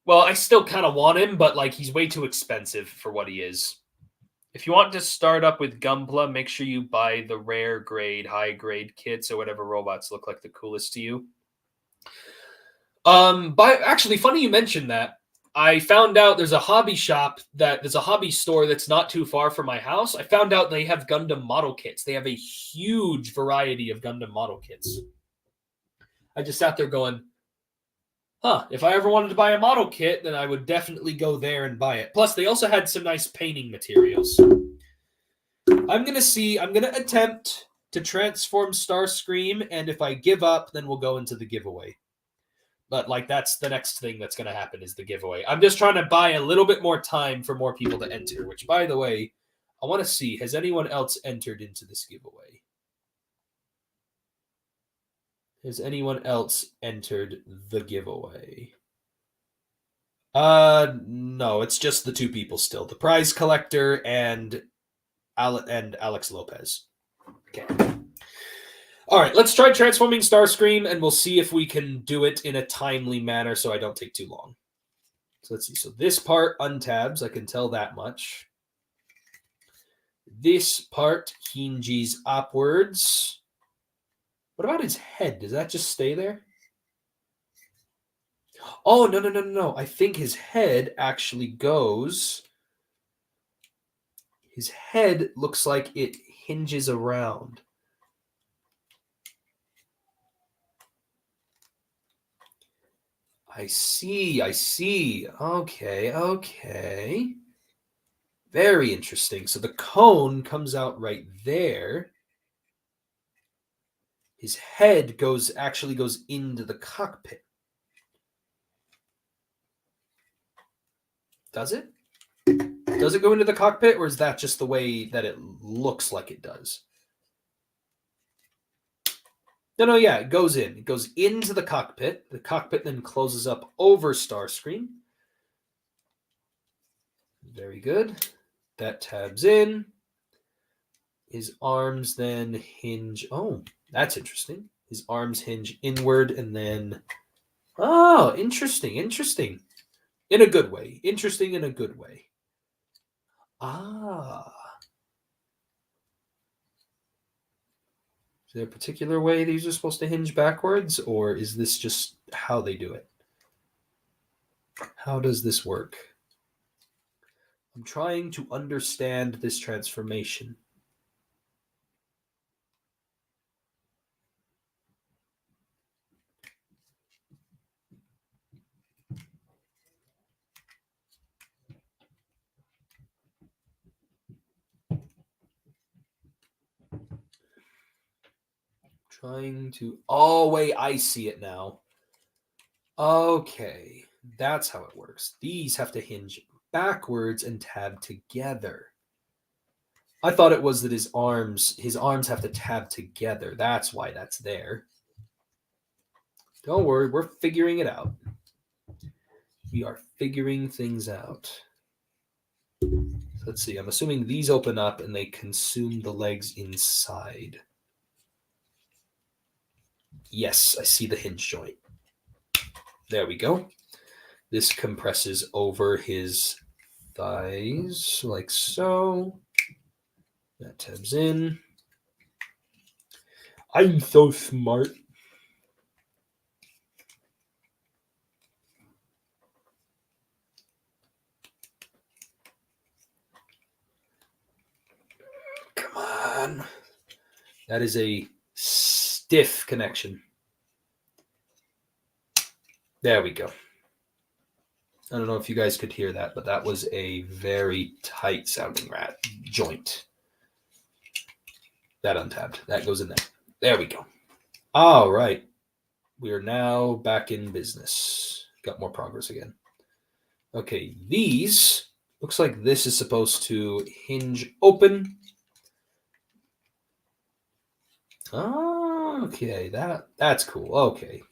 Well, I still kind of want him, but like he's way too expensive for what he is. If you want to start up with Gunpla, make sure you buy the rare grade, high grade kits or whatever robots look like the coolest to you. But actually, funny you mentioned that. I found out there's a hobby store that's not too far from my house. I found out they have Gundam model kits. They have a huge variety of Gundam model kits. I just sat there going, if I ever wanted to buy a model kit, then I would definitely go there and buy it. Plus, they also had some nice painting materials. I'm going to attempt to transform Starscream, and if I give up, then we'll go into the giveaway. But, like, that's the next thing that's going to happen is the giveaway. I'm just trying to buy a little bit more time for more people to enter, which, by the way, I want to see. Has anyone else entered into this giveaway? Has anyone else entered the giveaway? No, it's just the two people still. The prize collector and Alex Lopez. Okay. All right, let's try transforming Starscream, and we'll see if we can do it in a timely manner so I don't take too long. So let's see. So this part untabs, I can tell that much. This part hinges upwards. What about his head? Does that just stay there? Oh, no. I think his head actually goes... His head looks like it hinges around. I see. Okay. Very interesting. So the cone comes out right there. His head actually goes into the cockpit. Does it? Does it go into the cockpit, or is that just the way that it looks like it does? No, yeah, it goes in. It goes into the cockpit. The cockpit then closes up over Starscream. Very good. That tabs in. His arms then hinge. Oh, that's interesting. His arms hinge inward and then. Oh, interesting. In a good way. Interesting in a good way. Ah. Is there a particular way these are supposed to hinge backwards, or is this just how they do it? How does this work? I'm trying to understand this transformation. Oh, wait, I see it now. Okay, that's how it works. These have to hinge backwards and tab together. I thought it was that his arms have to tab together. That's why that's there. Don't worry, we're figuring it out. We are figuring things out. Let's see, I'm assuming these open up and they consume the legs inside. Yes, I see the hinge joint. There we go. This compresses over his thighs like so. That tabs in. I'm so smart. Come on. That is a stiff connection. There we go. I don't know if you guys could hear that, but that was a very tight sounding rat joint. That untabbed. That goes in there. There we go. All right. We are now back in business. Got more progress again. Okay, these, looks like this is supposed to hinge open. Oh, okay, that's cool. Okay.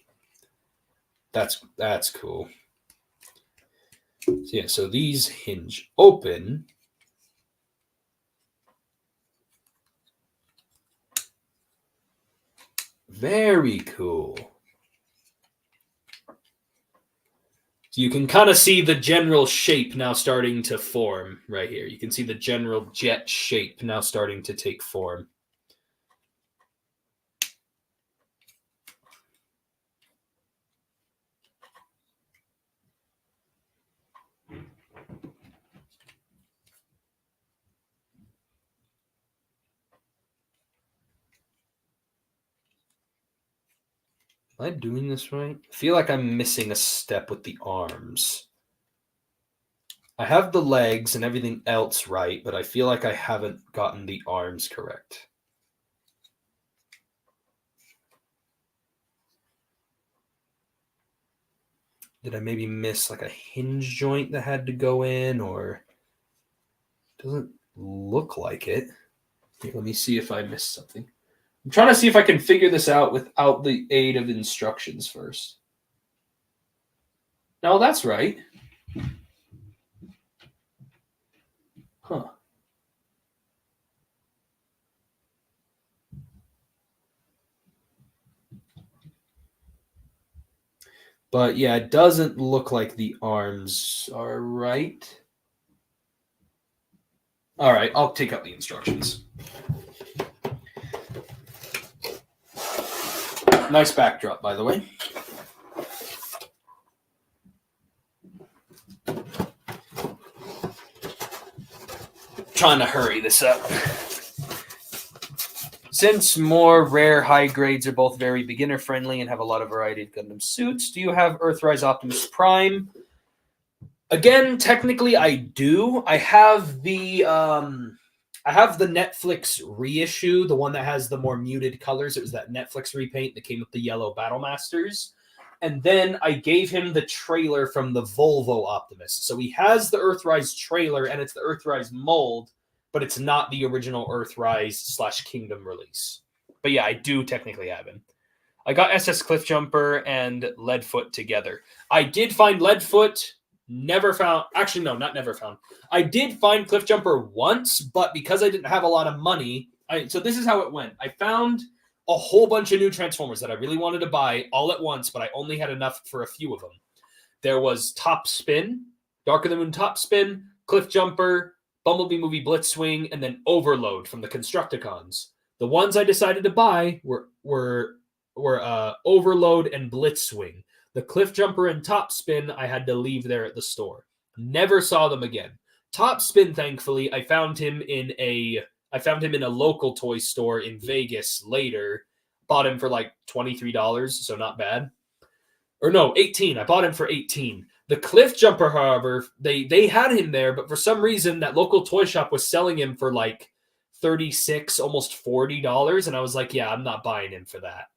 That's cool. So yeah, so these hinge open. Very cool. So you can kind of see the general shape now starting to form right here. You can see the general jet shape now starting to take form. Am I doing this right? I feel like I'm missing a step with the arms. I have the legs and everything else right, but I feel like I haven't gotten the arms correct. Did I maybe miss like a hinge joint that had to go in, or doesn't look like it? Here, let me see if I missed something. I'm trying to see if I can figure this out without the aid of instructions first. No, that's right. Huh. But yeah, it doesn't look like the arms are right. All right, I'll take out the instructions. Nice backdrop, by the way. Trying to hurry this up. Since more rare high grades are both very beginner friendly and have a lot of variety of Gundam suits, do you have Earthrise Optimus Prime? Again, technically I do. I have the Netflix reissue, the one that has the more muted colors. It was that Netflix repaint that came with the yellow Battle Masters. And then I gave him the trailer from the Volvo Optimus. So he has the Earthrise trailer and it's the Earthrise mold, but it's not the original Earthrise / Kingdom release. But yeah, I do technically have him. I got SS Cliffjumper and Leadfoot together. I did find Leadfoot, never found. Actually, no, not never found. I did find Cliffjumper once, but because I didn't have a lot of money, so this is how it went. I found a whole bunch of new Transformers that I really wanted to buy all at once, but I only had enough for a few of them. There was Top Spin, Dark of the Moon Top Spin, Cliffjumper, Bumblebee Movie Blitzwing, and then Overload from the Constructicons. The ones I decided to buy were Overload and Blitzwing. The Cliffjumper and Top Spin I had to leave there at the store. Never saw them again. Top Spin, thankfully, I found him in a local toy store in Vegas later. Bought him for like $23, so not bad. Or no, 18. I bought him for 18. The Cliffjumper, however, they had him there, but for some reason that local toy shop was selling him for like $36, almost $40, and I was like, yeah, I'm not buying him for that.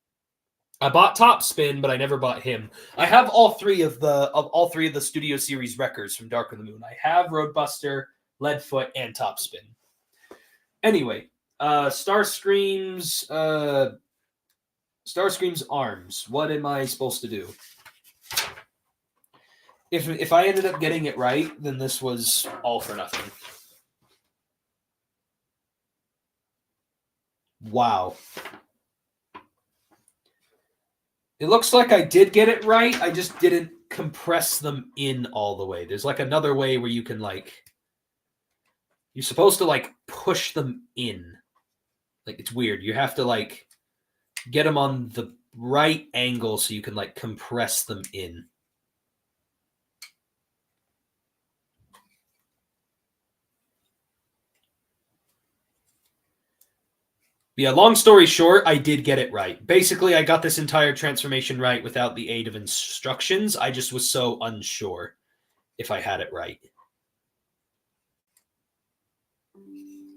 I bought Top Spin, but I never bought him. I have all three of the Studio Series records from Dark of the Moon. I have Roadbuster, Leadfoot, and Top Spin. Anyway, Starscream's arms. What am I supposed to do? If I ended up getting it right, then this was all for nothing. Wow. It looks like I did get it right. I just didn't compress them in all the way. There's like another way where you can you're supposed to push them in. Like it's weird. You have to get them on the right angle so you can compress them in. Yeah, long story short, I did get it right. Basically, I got this entire transformation right without the aid of instructions. I just was so unsure if I had it right.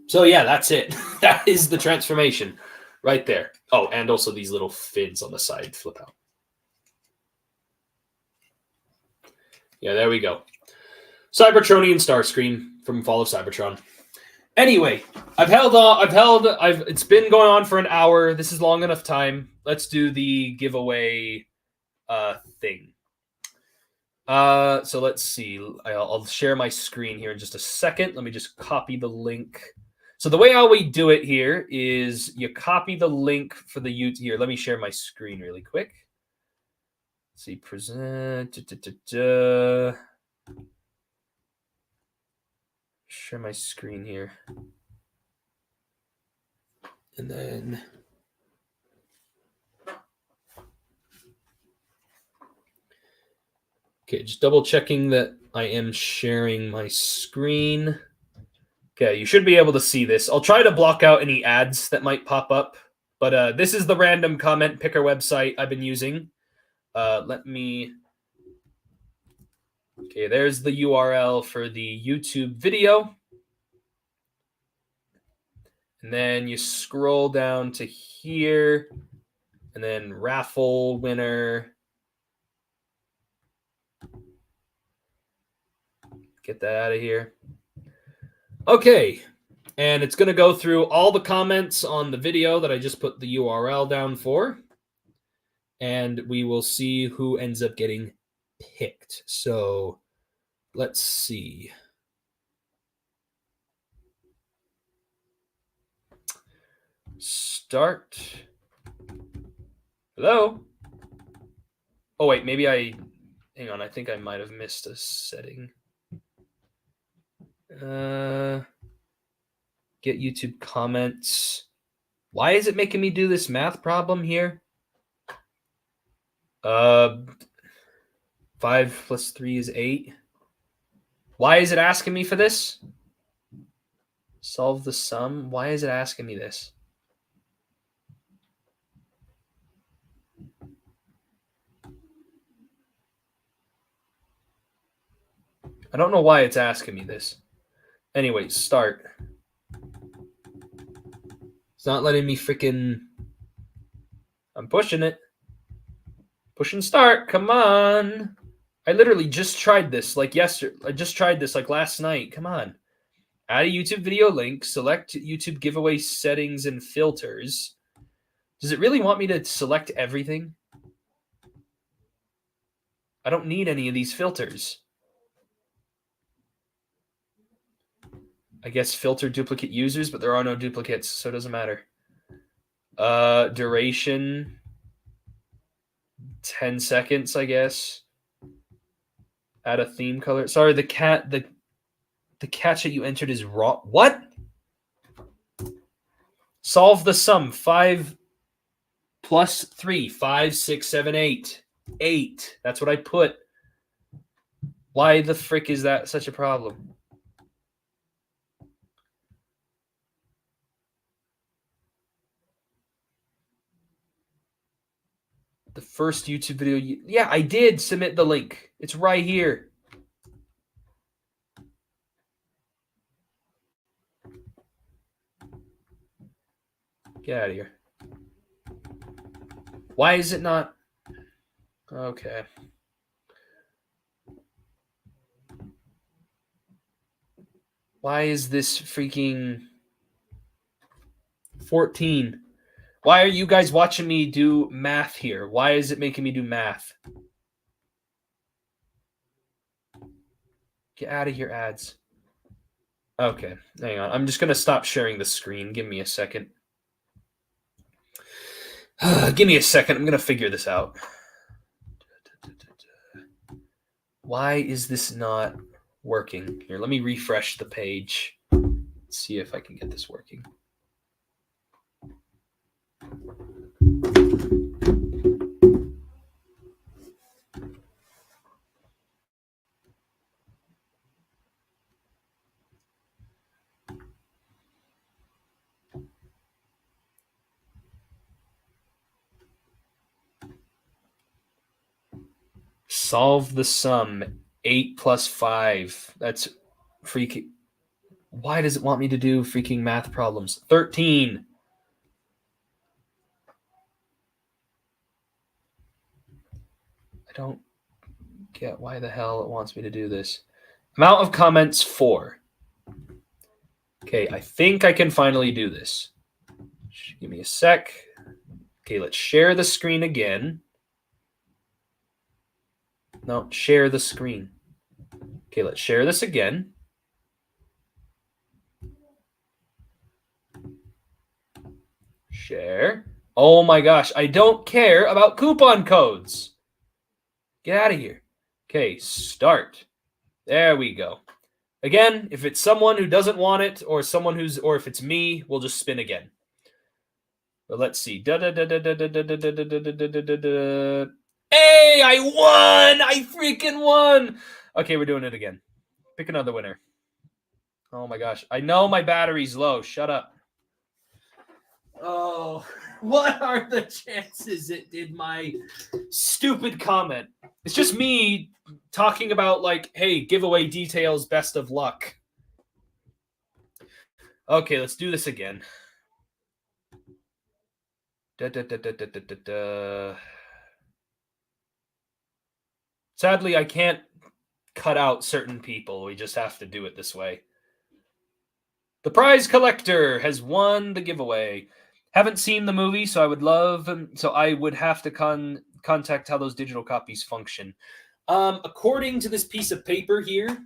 So yeah, that's it. That is the transformation right there. Oh, and also these little fins on the side flip out. Yeah, there we go. Cybertronian Starscream from Fall of Cybertron. Anyway, it's been going on for an hour. This is long enough time. Let's do the giveaway thing. So let's see. I'll share my screen here in just a second. Let me just copy the link. So the way how we do it here is you copy the link for the YouTube. Here, let me share my screen really quick. Let's see, present. Share my screen here. And then okay, just double checking that I am sharing my screen. Okay, you should be able to see this. I'll try to block out any ads that might pop up, but this is the random comment picker website I've been using. Okay, there's the URL for the YouTube video. And then you scroll down to here, and then raffle winner. Get that out of here. Okay, and it's going to go through all the comments on the video that I just put the URL down for, and we will see who ends up getting picked. So let's see. Start. Hello? Oh, wait, maybe hang on, I think I might have missed a setting. Get YouTube comments. Why is it making me do this math problem here? 5 plus 3 is 8. Why is it asking me for this? Solve the sum. Why is it asking me this? I don't know why it's asking me this. Anyway, start. It's not letting me freaking... I'm pushing it. Push and start. Come on. I literally just tried this like yesterday. I just tried this like last night. Come on. Add a YouTube video link. Select YouTube giveaway settings and filters. Does it really want me to select everything? I don't need any of these filters. I guess filter duplicate users, but there are no duplicates, so it doesn't matter. Duration 10 seconds, I guess. Add a theme color. Sorry, the catch that you entered is wrong. What? Solve the sum. 5 plus 3. 5, 6, 7, 8. 8. That's what I put. Why the frick is that such a problem? The first YouTube video. Yeah, I did submit the link. It's right here. Get out of here. Why is it not? Okay. Why is this freaking 14? Why are you guys watching me do math here? Why is it making me do math? Get out of here, ads. Okay, hang on. I'm just going to stop sharing the screen. Give me a second. Give me a second. I'm going to figure this out. Why is this not working? Here, let me refresh the page. Let's see if I can get this working. Solve the sum. 8 plus 5. That's freaking... Why does it want me to do freaking math problems? 13. I don't get why the hell it wants me to do this. Amount of comments, 4. Okay, I think I can finally do this. Give me a sec. Okay, let's share the screen again. No, share the screen. Okay, let's share this again. Share. Oh my gosh, I don't care about coupon codes. Get out of here. Okay, start. There we go. Again, if it's someone who doesn't want it, or someone who's, or if it's me, we'll just spin again. But let's see. Hey, I won! I freaking won! Okay, we're doing it again. Pick another winner. Oh my gosh. I know my battery's low. Shut up. Oh, what are the chances it did my stupid comment? It's just me talking about, like, hey, giveaway details, best of luck. Okay, let's do this again. Sadly, I can't cut out certain people. We just have to do it this way. The prize collector has won the giveaway. Haven't seen the movie, so I would love, so I would have to contact how those digital copies function. According to this piece of paper here,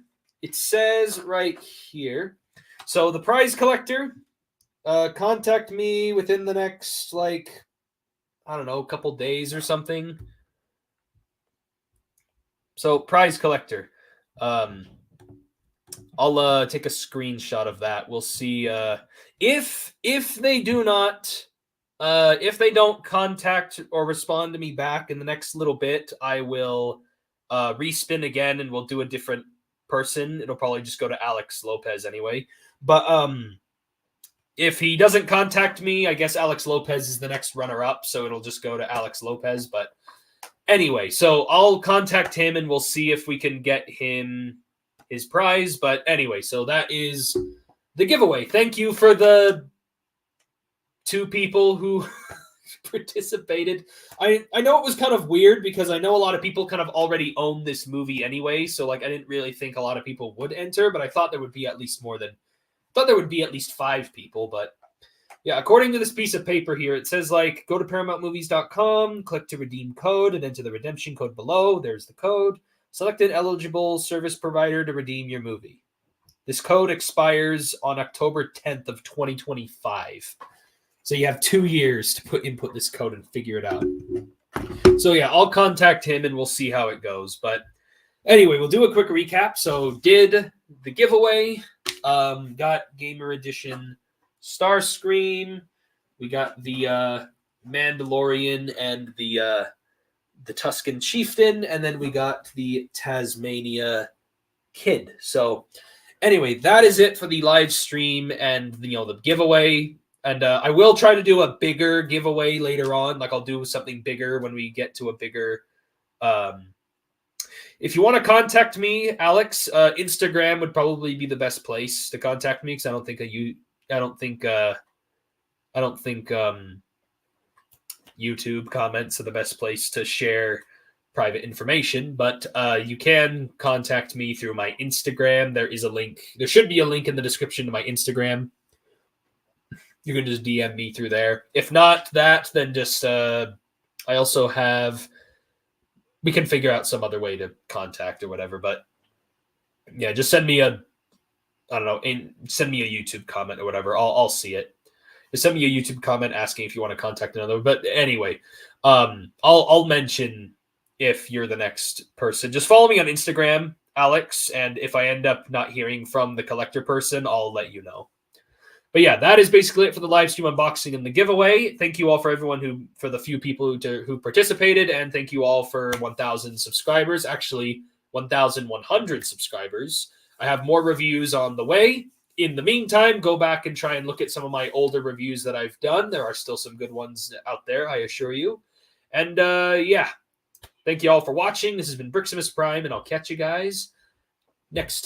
it says right here. So the prize collector, contact me within the next, like, I don't know, a couple days or something. So prize collector, I'll take a screenshot of that. We'll see if they do not, if they don't contact or respond to me back in the next little bit, I will respin again and we'll do a different person. It'll probably just go to Alex Lopez anyway. But if he doesn't contact me, I guess Alex Lopez is the next runner-up, so it'll just go to Alex Lopez. But anyway, so I'll contact him and we'll see if we can get him his prize. But anyway, so that is the giveaway. Thank you for the 2 people who participated. I know it was kind of weird because I know a lot of people kind of already own this movie anyway, so like I didn't really think a lot of people would enter, but I thought there would be at least 5 people. But yeah, according to this piece of paper here, it says like go to ParamountMovies.com, click to redeem code, and enter the redemption code below. There's the code. Select an eligible service provider to redeem your movie. This code expires on October 10th of 2025. So you have 2 years to input this code and figure it out. So yeah, I'll contact him and we'll see how it goes. But anyway, we'll do a quick recap. So did the giveaway, got Gamer Edition Starscream, we got the Mandalorian and the Tusken Chieftain, and then we got the Tasmania Kid. So anyway, that is it for the live stream and the giveaway. And I will try to do a bigger giveaway later on. Like I'll do something bigger when we get to a bigger. If you want to contact me, Alex, Instagram would probably be the best place to contact me because I don't think YouTube comments are the best place to share private information. But you can contact me through my Instagram. There is a link. There should be a link in the description to my Instagram. You can just DM me through there. If not that, then just I also have. We can figure out some other way to contact or whatever. But yeah, just send me send me a YouTube comment or whatever. I'll see it. Just send me a YouTube comment asking if you want to contact another. But anyway, I'll mention if you're the next person. Just follow me on Instagram, Alex, and if I end up not hearing from the collector person, I'll let you know. But yeah, that is basically it for the live stream unboxing and the giveaway. Thank you all for everyone for the few people who participated, and thank you all for 1,000 subscribers. Actually, 1,100 subscribers. I have more reviews on the way. In the meantime, go back and try and look at some of my older reviews that I've done. There are still some good ones out there, I assure you. And yeah, thank you all for watching. This has been Briximus Prime, and I'll catch you guys next time.